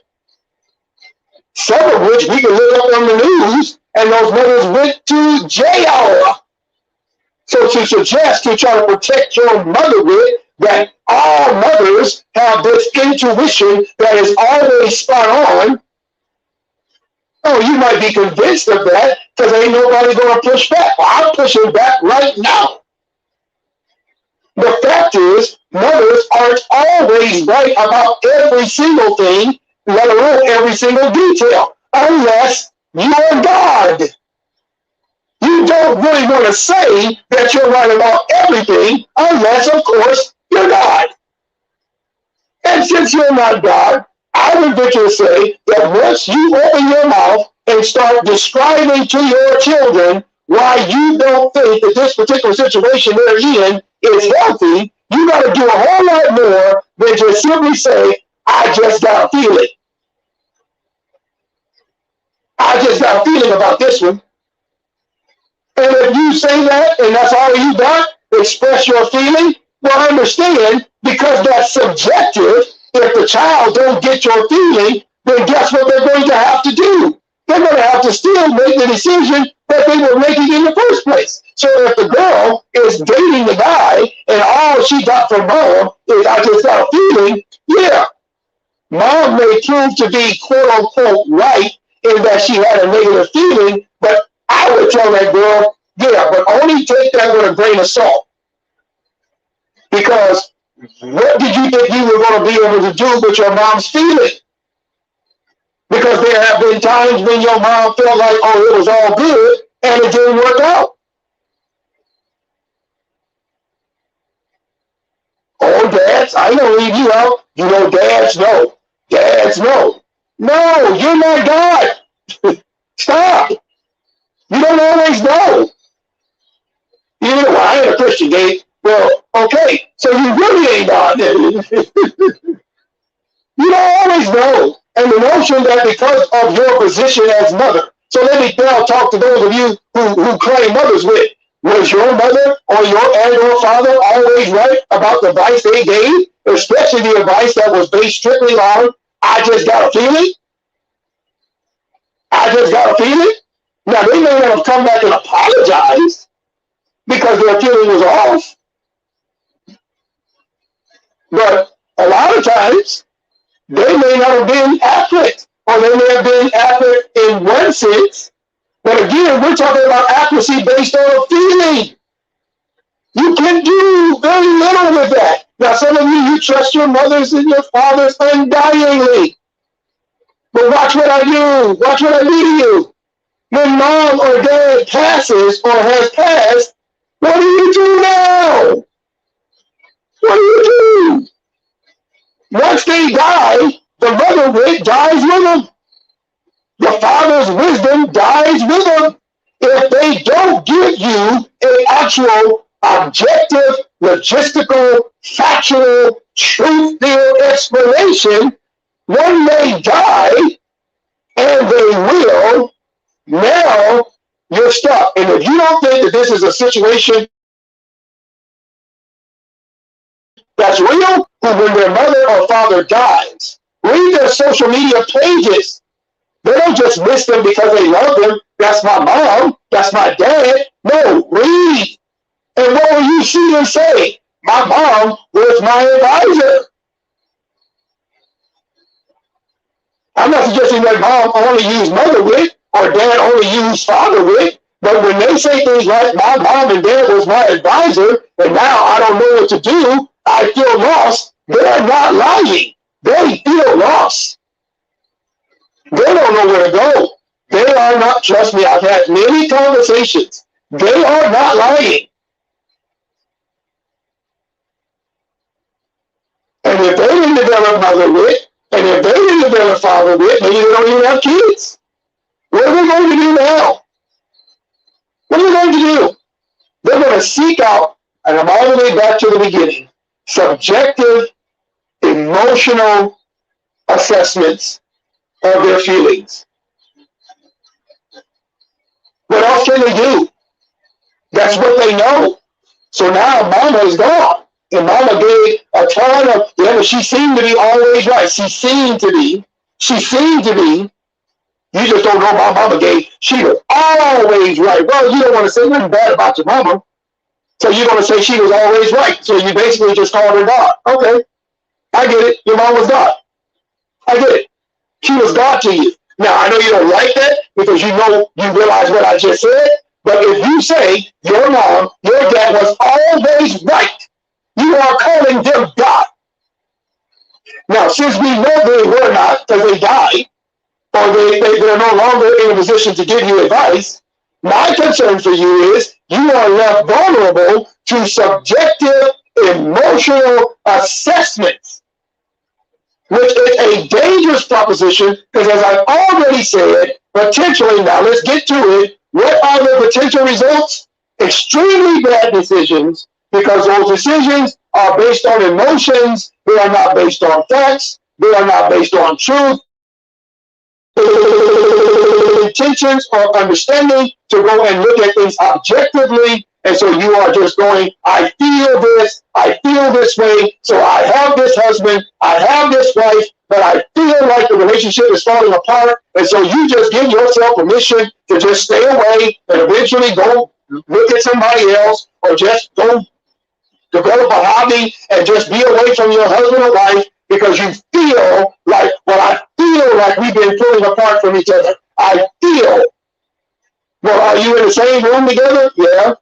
A: Some of which we can look up on the news, and those mothers went to jail. So to suggest to try to protect your mother with that all mothers have this intuition that is always spot on, oh, you might be convinced of that because ain't nobody going to push back. Well, I'm pushing back right now. The fact is, mothers aren't always right about every single thing, let alone every single detail, unless you are God. You don't really want to say that you're right about everything, unless, of course, you're God. And since you're not God, I would venture to say that once you open your mouth and start describing to your children why you don't think that this particular situation they're in is healthy, you got to do a whole lot more than just simply say, I just got a feeling. I just got a feeling about this one. And if you say that and that's all you got, express your feeling, well, understand, because that's subjective. If the child don't get your feeling, then guess what they're going to have to do? They're going to have to still make the decision that they were making in the first place. So if the girl is dating the guy and all she got from mom is, I just got a feeling, yeah, mom may prove to be quote unquote right in that she had a negative feeling, but I would tell that girl, yeah, but only take that with a grain of salt. Because what did you think you were going to be able to do with your mom's feeling? Because there have been times when your mom felt like, oh, it was all good, and it didn't work out. Oh, dads, I don't leave you out. You know, dads know. Dads know. No, you're not God. Stop. You don't always know. You know, well, I ain't a Christian, Gabe. Well, okay, so you really ain't God. You don't always know. And the notion that because of your position as mother, so let me now talk to those of you who claim mothers with, was your mother or your and or father always right about the advice they gave, especially the advice that was based strictly on, I just got a feeling? I just got a feeling? Now, they may not have come back and apologized because their feeling was off. But a lot of times, they may not have been accurate, or they may have been accurate in one sense. But again, we're talking about accuracy based on a feeling. You can do very little with that. Now, some of you trust your mothers and your fathers undyingly. But watch what I do. Watch what I do to you. When mom or dad passes or has passed, what do you do now? What do you do? Once they die, the mother wit dies with them. The father's wisdom dies with them. If they don't give you an actual objective, logistical, factual, truth-filled explanation, when they die, and they will, now you're stuck. And if you don't think that this is a situation that's real, when their mother or father dies, read their social media pages. They don't just list them because they love them. That's my mom. That's my dad. No, read. And what will you see them say? My mom was my advisor. I'm not suggesting that mom only used mother with or dad only used father with. But when they say things like, my mom and dad was my advisor, and now I don't know what to do, I feel lost, they're not lying. They feel lost. They don't know where to go. They are not, trust me, I've had many conversations. They are not lying. And if they didn't develop mother wit, and if they didn't develop father wit, maybe they don't even have kids. What are they going to do now? What are they going to do? They're going to seek out, and I'm all the way back to the beginning, subjective, emotional assessments of their feelings. What else can they do? That's what they know. So now mama is gone. And Mama gave a ton of, yeah, but she seemed to be always right. She seemed to be. You just don't know my mama gave. She was always right. Well, you don't want to say nothing bad about your mama. So you're going to say she was always right. So you basically just called her God. Okay, I get it. Your mom was God. I get it. She was God to you. Now, I know you don't like that because you realize what I just said. But if you say your mom, your dad was always right, you are calling them God. Now, since we know they were not because they died, or they're no longer in a position to give you advice, my concern for you is you are left vulnerable to subjective emotional assessments, which is a dangerous proposition because, as I've already said, potentially, now let's get to it. What are the potential results? Extremely bad decisions because those decisions are based on emotions. They are not based on facts. They are not based on truth. Intentions or understanding to go and look at things objectively. And so you are just going, I feel this way, so I have this husband, I have this wife, but I feel like the relationship is falling apart. And so you just give yourself permission to just stay away and eventually go look at somebody else or just go develop a hobby and just be away from your husband or wife because you feel like, well, I feel like we've been pulling apart from each other. I feel. Well, are you in the same room together? Yeah.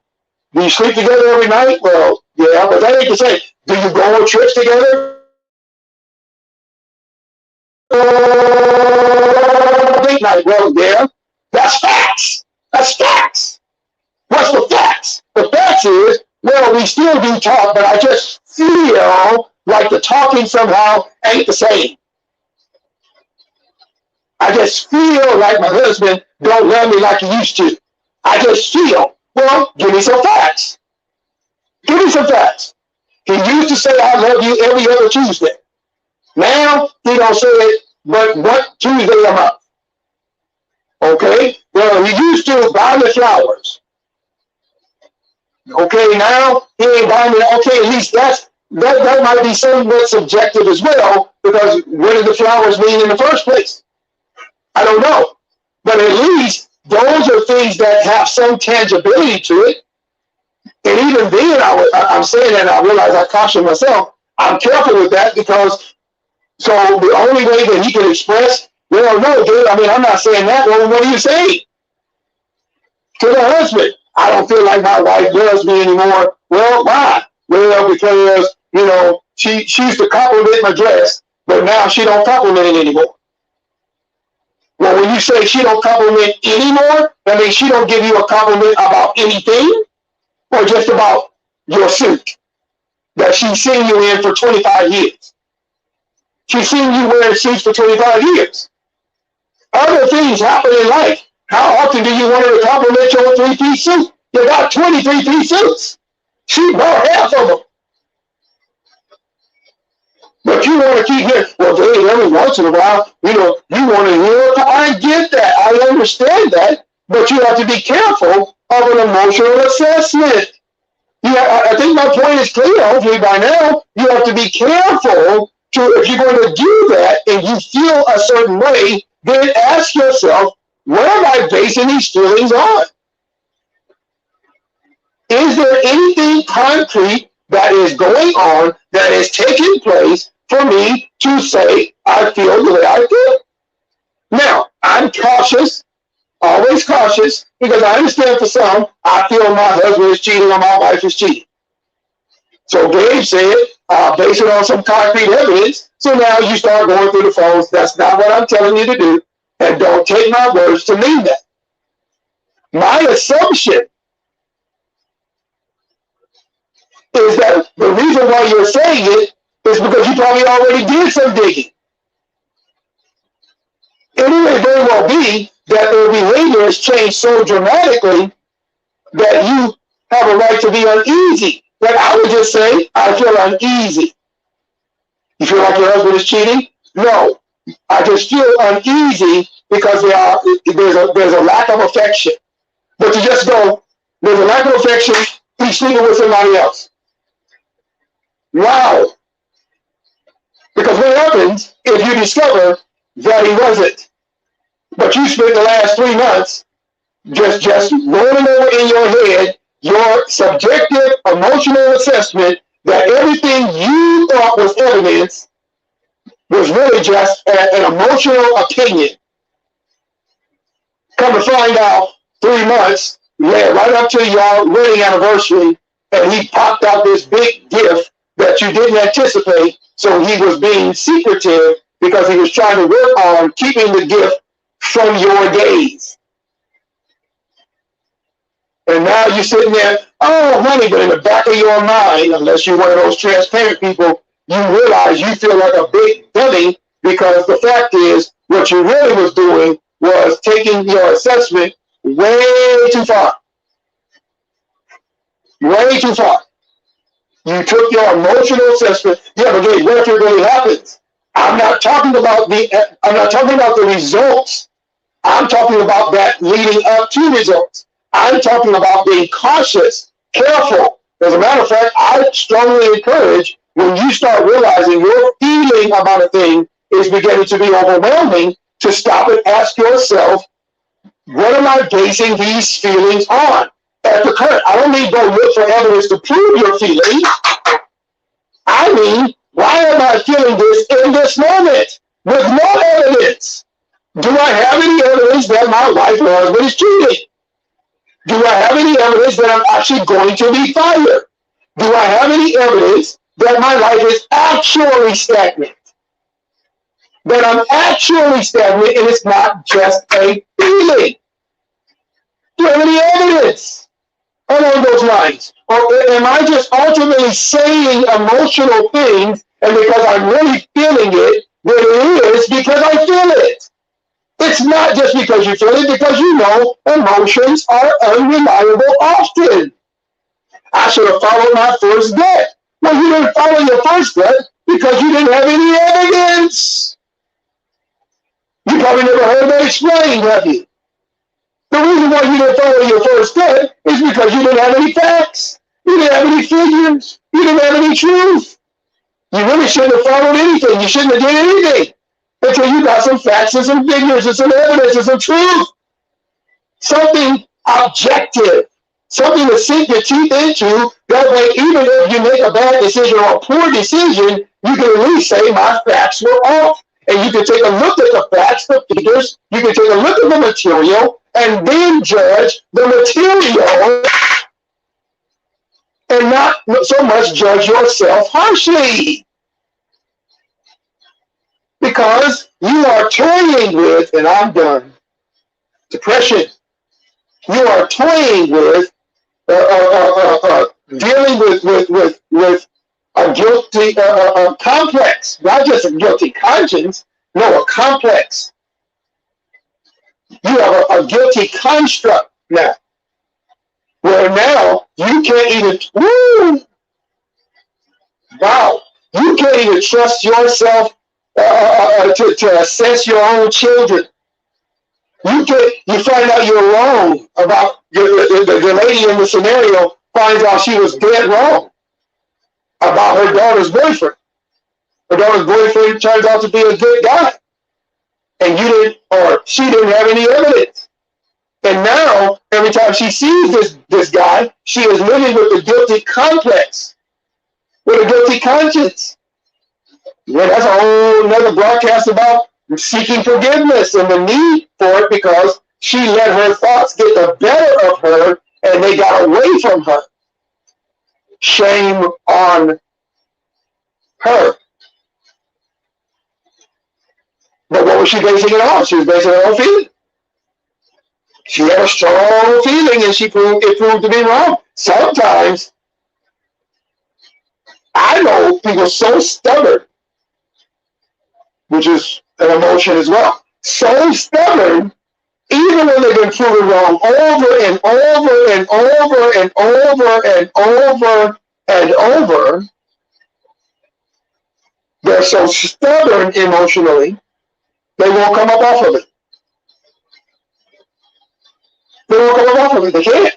A: Do you sleep together every night? Well, yeah, but that ain't the same. Do you go on trips together? Date night? Well, yeah. That's facts. That's facts. What's the facts? The facts is, well, we still do talk, but I just feel like the talking somehow ain't the same. I just feel like my husband don't love me like he used to. I just feel. Well, give me some facts. Give me some facts. He used to say, I love you every other Tuesday. Now, he don't say it but what Tuesday a month. Okay? Well, he used to buy me flowers. Okay, now he ain't buying me. Okay, at least that might be somewhat subjective as well, because what did the flowers mean in the first place? I don't know. But at least those are things that have some tangibility to it. And even then, I'm saying that, and I realize I caution myself. I'm careful with that because so the only way that he can express, well, no, dude, I mean, I'm not saying that. Well, what are you saying? To the husband, I don't feel like my wife loves me anymore. Well, why? Well, because, she used to compliment my dress, but now she don't compliment it anymore. Well, when you say she don't compliment anymore, that means she don't give you a compliment about anything or just about your suit that she's seen you in for 25 years. She's seen you wearing suits for 25 years. Other things happen in life. How often do you want her to compliment your 3-piece suit? You got 23-piece suits. She bought half of them. But you want to keep hearing, well, Dave, every once in a while, you want to hear, I get that. I understand that. But you have to be careful of an emotional assessment. I think my point is clear, hopefully by now. You have to be careful if you're going to do that and you feel a certain way, then ask yourself, what am I basing these feelings on? Is there anything concrete that is going on that is taking place for me to say I feel the way I feel? Now, I'm cautious, always cautious, because I understand for some, I feel my husband is cheating or my wife is cheating. So Gabe said, base it on some concrete evidence. So now you start going through the phones. That's not what I'm telling you to do. And don't take my words to mean that. My assumption is that the reason why you're saying it is because you probably already did some digging. It may very well be that their behavior has changed so dramatically that you have a right to be uneasy. Like I would just say, I feel uneasy. You feel like your husband is cheating? No. I just feel uneasy because there's a lack of affection. But you just go, there's a lack of affection, he's sleeping with somebody else. Wow. Because what happens if you discover that he wasn't? But you spent the last 3 months just rolling over in your head your subjective emotional assessment that everything you thought was evidence was really just an emotional opinion. Come to find out, 3 months led right up to your wedding anniversary, and he popped out this big gift that you didn't anticipate. So he was being secretive because he was trying to work on keeping the gift from your gaze. And now you're sitting there, oh, honey, but in the back of your mind, unless you're one of those transparent people, you realize you feel like a big dummy because the fact is what you really was doing was taking your assessment way too far. Way too far. You took your emotional assessment. Yeah, but what if it really happens? I'm not talking about the results. I'm talking about that leading up to results. I'm talking about being cautious, careful. As a matter of fact, I strongly encourage when you start realizing your feeling about a thing is beginning to be overwhelming, to stop and ask yourself, what am I basing these feelings on? At the current, I don't mean go look for evidence to prove your feelings. I mean, why am I feeling this in this moment with no evidence? Do I have any evidence that my wife or husband is cheating? Do I have any evidence that I'm actually going to be fired? Do I have any evidence that my life is actually stagnant? That I'm actually stagnant and it's not just a feeling? Do I have any evidence along those lines? Or am I just ultimately saying emotional things and because I'm really feeling it, that it is because I feel it? It's not just because you feel it, because you know emotions are unreliable often. I should have followed my first gut. Well, you didn't follow your first gut because you didn't have any evidence. You probably never heard that explained, have you? The reason why you didn't follow your first gut is because you didn't have any facts. You didn't have any figures. You didn't have any truth. You really shouldn't have followed anything. You shouldn't have did anything until you got some facts and some figures and some evidence and some truth. Something objective. Something to sink your teeth into. That way, even if you make a bad decision or a poor decision, you can at least say my facts were off. And you can take a look at the facts, the figures. You can take a look at the material and then judge the material and not so much judge yourself harshly. Because you are toying with, and I'm done, depression. You are toying with dealing with a guilty complex, not just a guilty conscience, no, a complex. You have a guilty construct now, where now you can't even, you can't even trust yourself to assess your own children. You find out you're wrong about the lady in the scenario finds out she was dead wrong about her daughter's boyfriend. Her daughter's boyfriend turns out to be a good guy. And you didn't, or she didn't have any evidence. And now, every time she sees this guy, she is living with a guilty complex, with a guilty conscience. Well, that's a whole another broadcast about seeking forgiveness and the need for it because she let her thoughts get the better of her and they got away from her. Shame on her. But what was she basing it on? She was basing it on feeling. She had a strong feeling and it proved to be wrong. Sometimes I know people so stubborn, which is an emotion as well. So stubborn, even when they've been proven wrong over and over and over and over and over and over, they're so stubborn emotionally, they won't come up off of it. They won't come up off of it. They can't.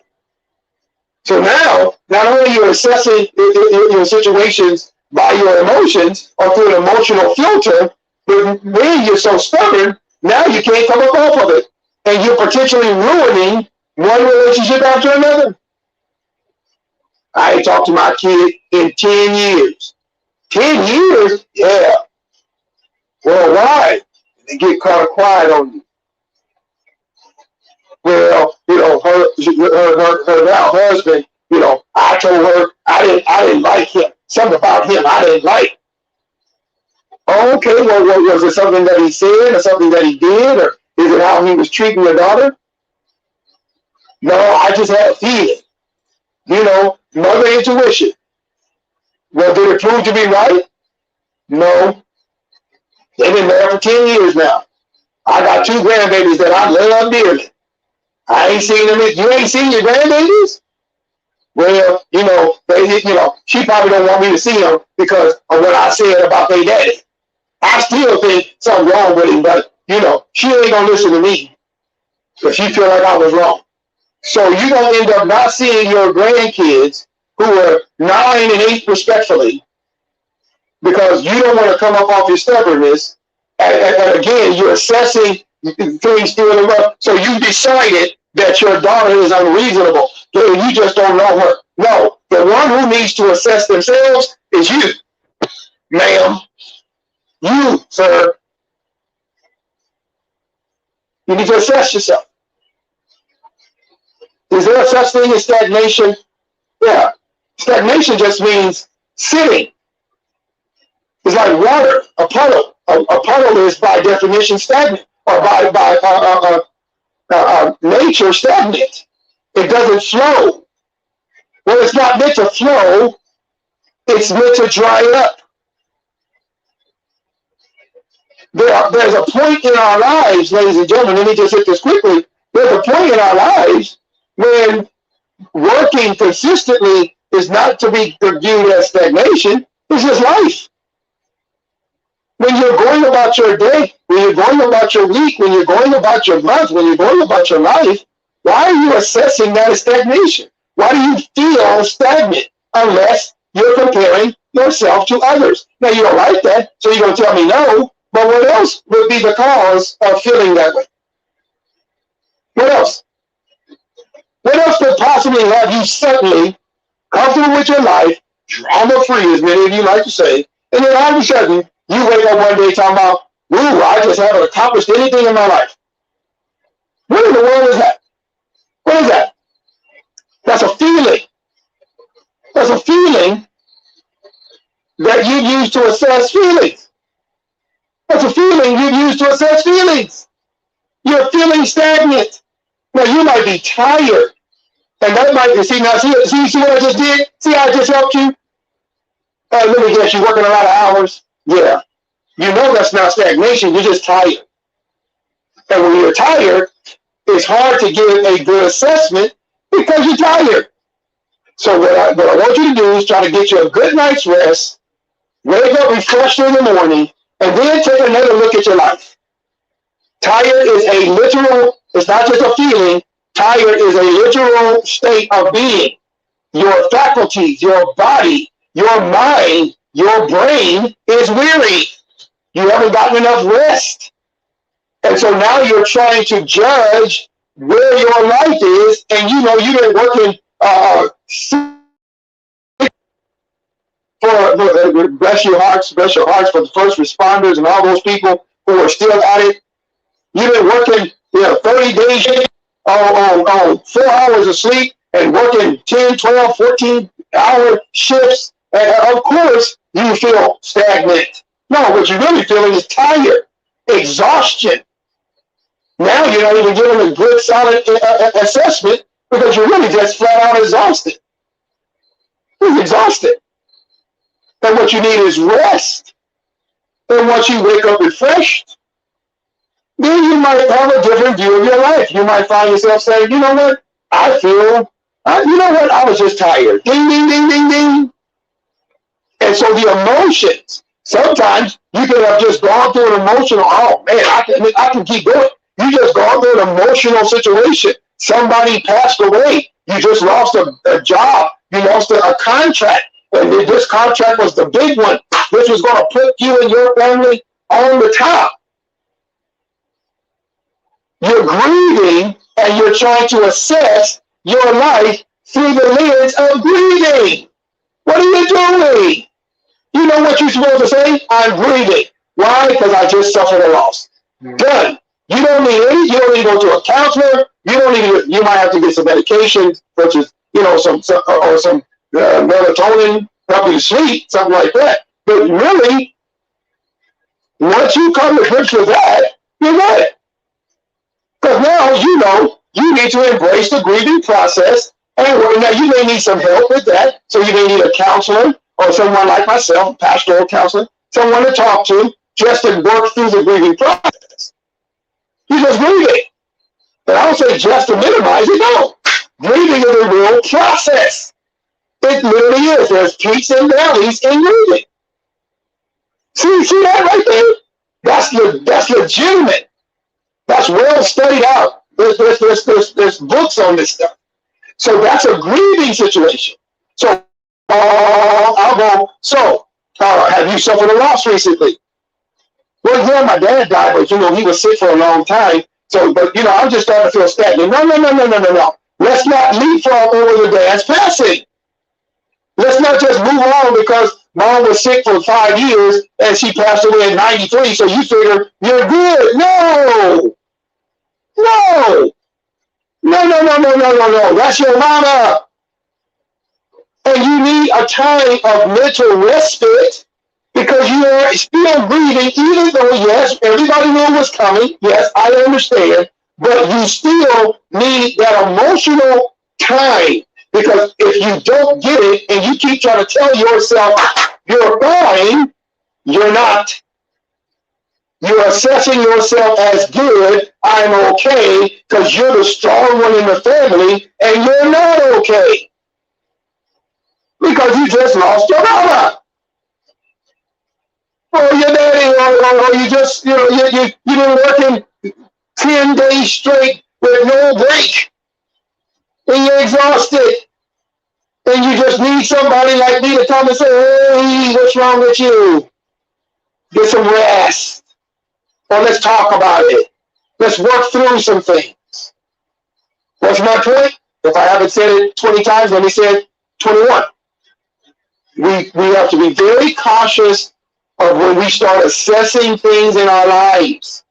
A: So now, not only are you assessing your situations by your emotions or through an emotional filter, but then you're so stubborn, now you can't come up off of it. And you're potentially ruining one relationship after another. I ain't talked to my kid in 10 years. 10 years? Yeah. Well, why? They get caught quiet on you. Well, her now husband, I told her I didn't like him. Something about him I didn't like. Oh, okay, well, was it something that he said or something that he did, or is it how he was treating your daughter? No, I just had a feeling. Mother intuition. Well, did it prove to be right? No. They've been married for 10 years now. I got 2 grandbabies that I love dearly. I ain't seen them. You ain't seen your grandbabies? Well, she probably don't want me to see them because of what I said about their daddy. I still think something wrong with him, but, she ain't going to listen to me if she feel like I was wrong. So you're going to end up not seeing your grandkids who are 9 and 8 respectfully because you don't want to come up off your stubbornness. And again, you're assessing things still in the rough. So you decided that your daughter is unreasonable. You just don't know her. No, the one who needs to assess themselves is you, ma'am. You, sir. You need to assess yourself. Is there such thing as stagnation? Yeah. Stagnation just means sitting. It's like water, a puddle. A puddle is by definition stagnant, or by nature stagnant. It doesn't flow. Well, it's not meant to flow. It's meant to dry up. There's a point in our lives, ladies and gentlemen, let me just hit this quickly. There's a point in our lives when working consistently is not to be viewed as stagnation. It's just life. When you're going about your day, when you're going about your week, when you're going about your month, when you're going about your life, why are you assessing that as stagnation? Why do you feel stagnant unless you're comparing yourself to others? Now, you don't like that, so you're going to tell me no, but what else would be the cause of feeling that way? What else? What else could possibly have you suddenly comfortable with your life, drama-free, as many of you like to say, and then all of a sudden, you wake up one day talking about, ooh, I just haven't accomplished anything in my life. What in the world is that? What is that? That's a feeling. That's a feeling that you use to assess feelings. That's a feeling you use to assess feelings. You're feeling stagnant. Now, you might be tired. And that might be, see what I just did? See how I just helped you? Let me guess, you're working a lot of hours? Yeah. You know that's not stagnation, you're just tired. And when you're tired, it's hard to give a good assessment because you're tired. So what I want you to do is try to get you a good night's rest, wake up refreshed in the morning, and then take another look at your life. Tired is a literal, it's not just a feeling, tired is a literal state of being. Your faculties, your body, your mind, your brain is weary. You haven't gotten enough rest. And so now you're trying to judge where your life is, and you've been working for bless your hearts for the first responders and all those people who are still at it. You've been working 30 days on 4 hours of sleep and working 10, 12, 14-hour shifts. And of course, you feel stagnant. No, what you're really feeling is tired, exhaustion. Now you're not even getting a good, solid assessment because you're really just flat out exhausted. You're exhausted. And what you need is rest. And once you wake up refreshed, then you might have a different view of your life. You might find yourself saying, you know what? I was just tired. Ding, ding, ding, ding, ding. And so the emotions, sometimes you could have just gone through an emotional, oh man, I can keep going. You just gone through an emotional situation. Somebody passed away. You just lost a job. You lost a contract. And this contract was the big one. This was going to put you and your family on the top. You're grieving and you're trying to assess your life through the lens of grieving. What are you doing? You know what you're supposed to say? I'm grieving. Why? Because I just suffered a loss. Done. You don't need any. You don't need to go to a counselor. You don't need. You might have to get some medication, such as some melatonin, help you sleep, something like that. But really, once you come to grips with that, you're good. Because now you know you need to embrace the grieving process. And now you may need some help with that. So you may need a counselor or someone like myself, pastoral counselor, someone to talk to just to work through the grieving process. You just grieve it. But I don't say just to minimize it. No. Grieving is a real process. It literally is. There's peaks and valleys in grieving. See that right there? That's legitimate. That's well studied out. There's books on this stuff. So that's a grieving situation. So I'll go. So have you suffered a loss recently? Well, yeah, my dad died, but he was sick for a long time. So, but I'm just starting to feel stagnant. No. Let's not leapfrog over the dad's passing. Let's not just move on because mom was sick for 5 years and she passed away at 93. So you figure you're good. No. That's your mama. And you need a time of mental respite because you are still breathing, even though, yes, everybody knew it was coming. Yes, I understand. But you still need that emotional time because if you don't get it and you keep trying to tell yourself you're fine, you're not. You're assessing yourself as good, I'm okay, because you're the strong one in the family, and you're not okay. Because you just lost your mama. Or your daddy, or you just, you've been working 10 days straight with no break. And you're exhausted. And you just need somebody like me to come and say, hey, what's wrong with you? Get some rest. Or let's talk about it. Let's work through some things. What's my point? If I haven't said it 20 times, let me say it 21. We have to be very cautious of when we start assessing things in our lives,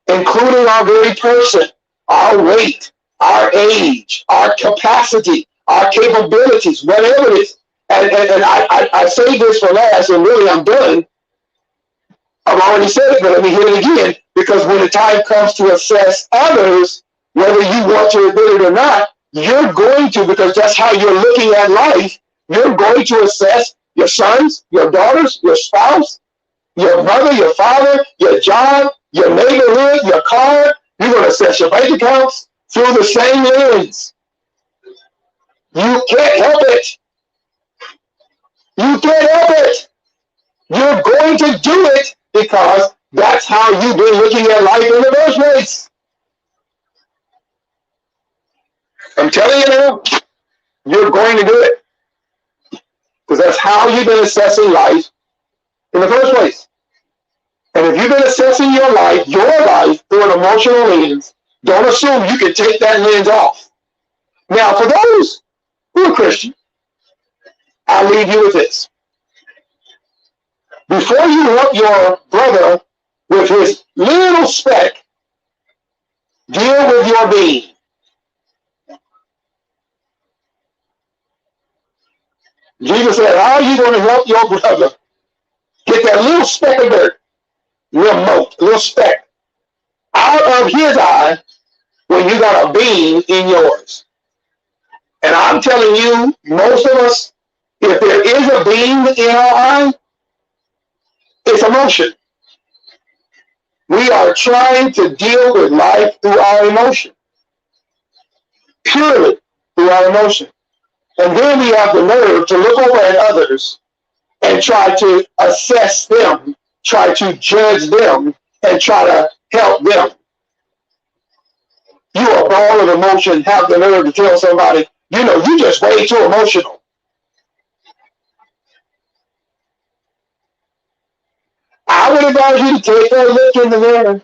A: including our very person, our weight, our age, our capacity, our capabilities, whatever it is. And I say this for last, and really I'm done. I've already said it, but let me hear it again, because when the time comes to assess others, whether you want to admit it or not, you're going to, because that's how you're looking at life, you're going to assess your sons, your daughters, your spouse, your mother, your father, your job, your neighborhood, your car. You're going to assess your bank accounts through the same lens. You can't help it. You can't help it. You're going to do it because that's how you've been looking at life in the first place. I'm telling you now, you're going to do it. Because that's how you've been assessing life in the first place. And if you've been assessing your life through an emotional lens, don't assume you can take that lens off. Now, for those who are Christian, I'll leave you with this. Before you help your brother with his little speck, deal with your being. Jesus said, how are you going to help your brother get that little speck of dirt, little mote, little speck, out of his eye when you got a beam in yours? And I'm telling you, most of us, if there is a beam in our eye, it's emotion. We are trying to deal with life through our emotion. Purely through our emotion. And then we have the nerve to look over at others and try to assess them, try to judge them, and try to help them. You a ball of emotion, have the nerve to tell somebody, you just way too emotional. would advise you to take a look in the mirror.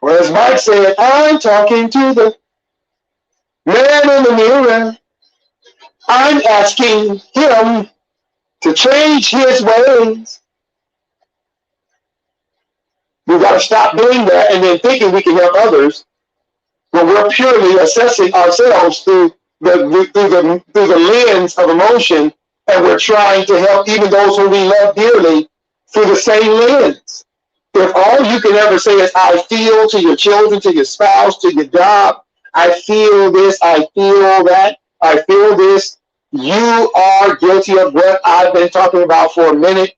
A: Or as Mike said, I'm talking to the man in the mirror. I'm asking him to change his ways. We've got to stop doing that and then thinking we can help others when we're purely assessing ourselves through the lens of emotion, and we're trying to help even those who we love dearly through the same lens. If all you can ever say is, I feel, to your children, to your spouse, to your job, I feel this, I feel that, I feel this, you are guilty of what I've been talking about for a minute,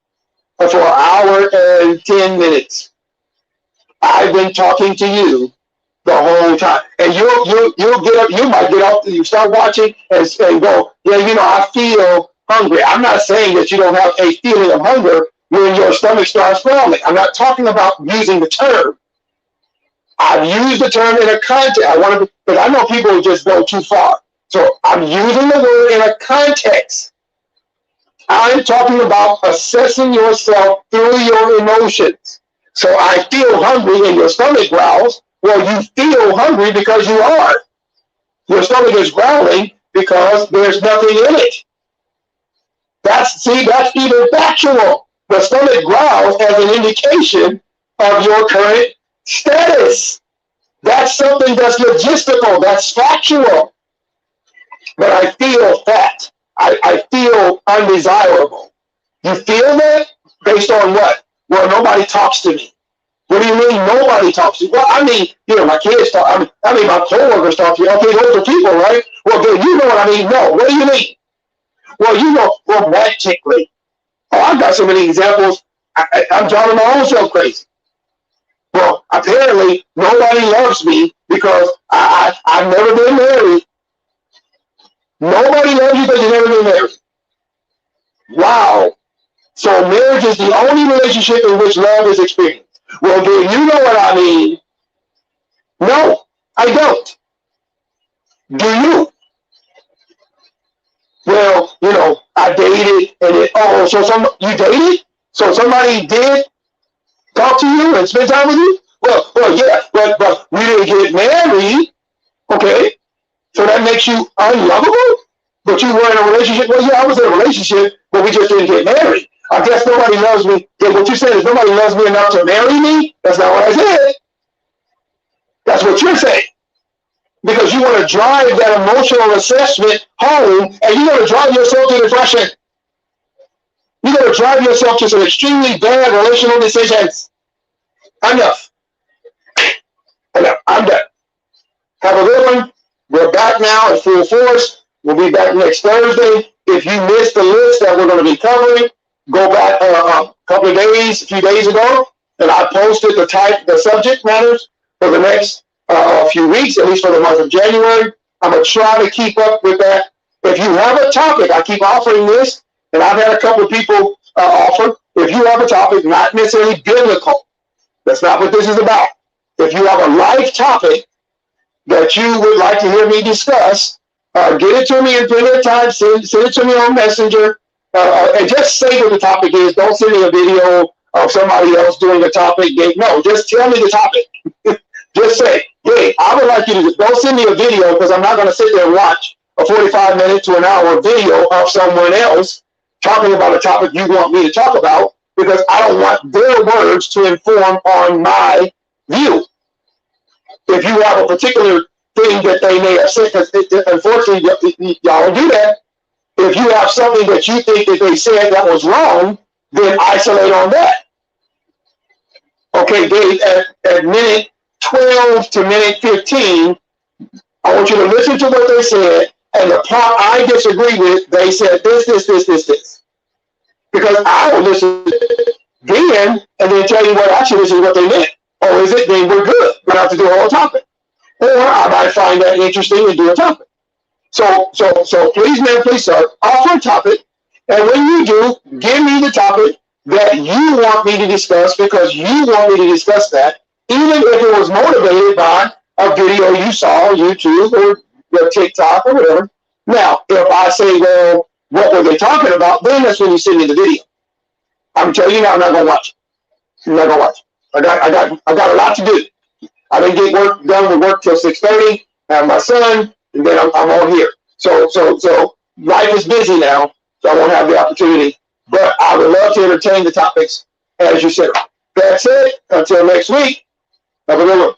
A: or for an hour and 10 minutes. I've been talking to you the whole time. And you'll get up, you might get up, you start watching and go, yeah, I feel hungry. I'm not saying that you don't have a feeling of hunger when your stomach starts growling. I'm not talking about using the term. I've used the term in a context. But I know people just go too far. So I'm using the word in a context. I'm talking about assessing yourself through your emotions. So I feel hungry and your stomach growls. Well, you feel hungry because you are. Your stomach is growling because there's nothing in it. That's even factual. The stomach growls as an indication of your current status. That's something that's logistical. That's factual. But I feel fat. I feel undesirable. You feel that? Based on what? Well, nobody talks to me. What do you mean nobody talks to you? Well, I mean, my kids talk. I mean, my coworkers talk to you. Okay, those are people, right? Well, then you know what I mean. No, what do you mean? Well, romantically. Oh, I've got so many examples. I'm driving my own self crazy. Well, apparently nobody loves me because I've never been married. Nobody loves you because you've never been married. Wow. So marriage is the only relationship in which love is experienced. Well, do you know what I mean? No, I don't. Do you? Well, I dated, and you dated? So somebody did talk to you and spend time with you? Well, yeah, but we didn't get married, okay? So that makes you unlovable? But you were in a relationship? Well, yeah, I was in a relationship, but we just didn't get married. I guess nobody loves me. Yeah, what you said is nobody loves me enough to marry me? That's not what I said. That's what you're saying. Because you want to drive that emotional assessment home, and you're going to drive yourself to depression. You're going to drive yourself to some extremely bad relational decisions. Enough. I'm done. Have a good one. We're back now at full force. We'll be back next Thursday. If you missed the list that we're going to be covering, go back a few days ago, and I posted the subject matters for the next few weeks, at least for the month of January. I'm going to try to keep up with that. If you have a topic, I keep offering this, and I've had a couple of people offer. If you have a topic, not necessarily biblical, that's not what this is about. If you have a life topic that you would like to hear me discuss, get it to me in plenty of time. Send it to me on Messenger, and just say what the topic is. Don't send me a video of somebody else doing the topic. No, just tell me the topic. Just say, hey, I would like you to don't send me a video, because I'm not going to sit there and watch a 45-minute to an hour video of someone else talking about a topic you want me to talk about, because I don't want their words to inform on my view. If you have a particular thing that they may have said, because unfortunately, y'all don't do that. If you have something that you think that they said that was wrong, then isolate on that. Okay, Dave, at minute 12 to minute 15, I want you to listen to what they said, and the part I disagree with, they said this. Because I will listen then, and then tell you what actually this is what they meant. Or is it, then we're good. We don't have to do a whole topic. Or I might find that interesting and do a topic. So please, man, please, sir, offer a topic. And when you do, give me the topic that you want me to discuss, because you want me to discuss that, even if it was motivated by a video you saw on YouTube or TikTok or whatever. Now, if I say, well, what were they talking about? Then that's when you send me the video. I'm telling you now, I'm not going to watch it. I'm not gonna watch. I got a lot to do. I didn't get work done with work till 6:30. I have my son, and then I'm on here. So life is busy now, so I won't have the opportunity. But I would love to entertain the topics as you said. That's it. Until next week. Have a good one.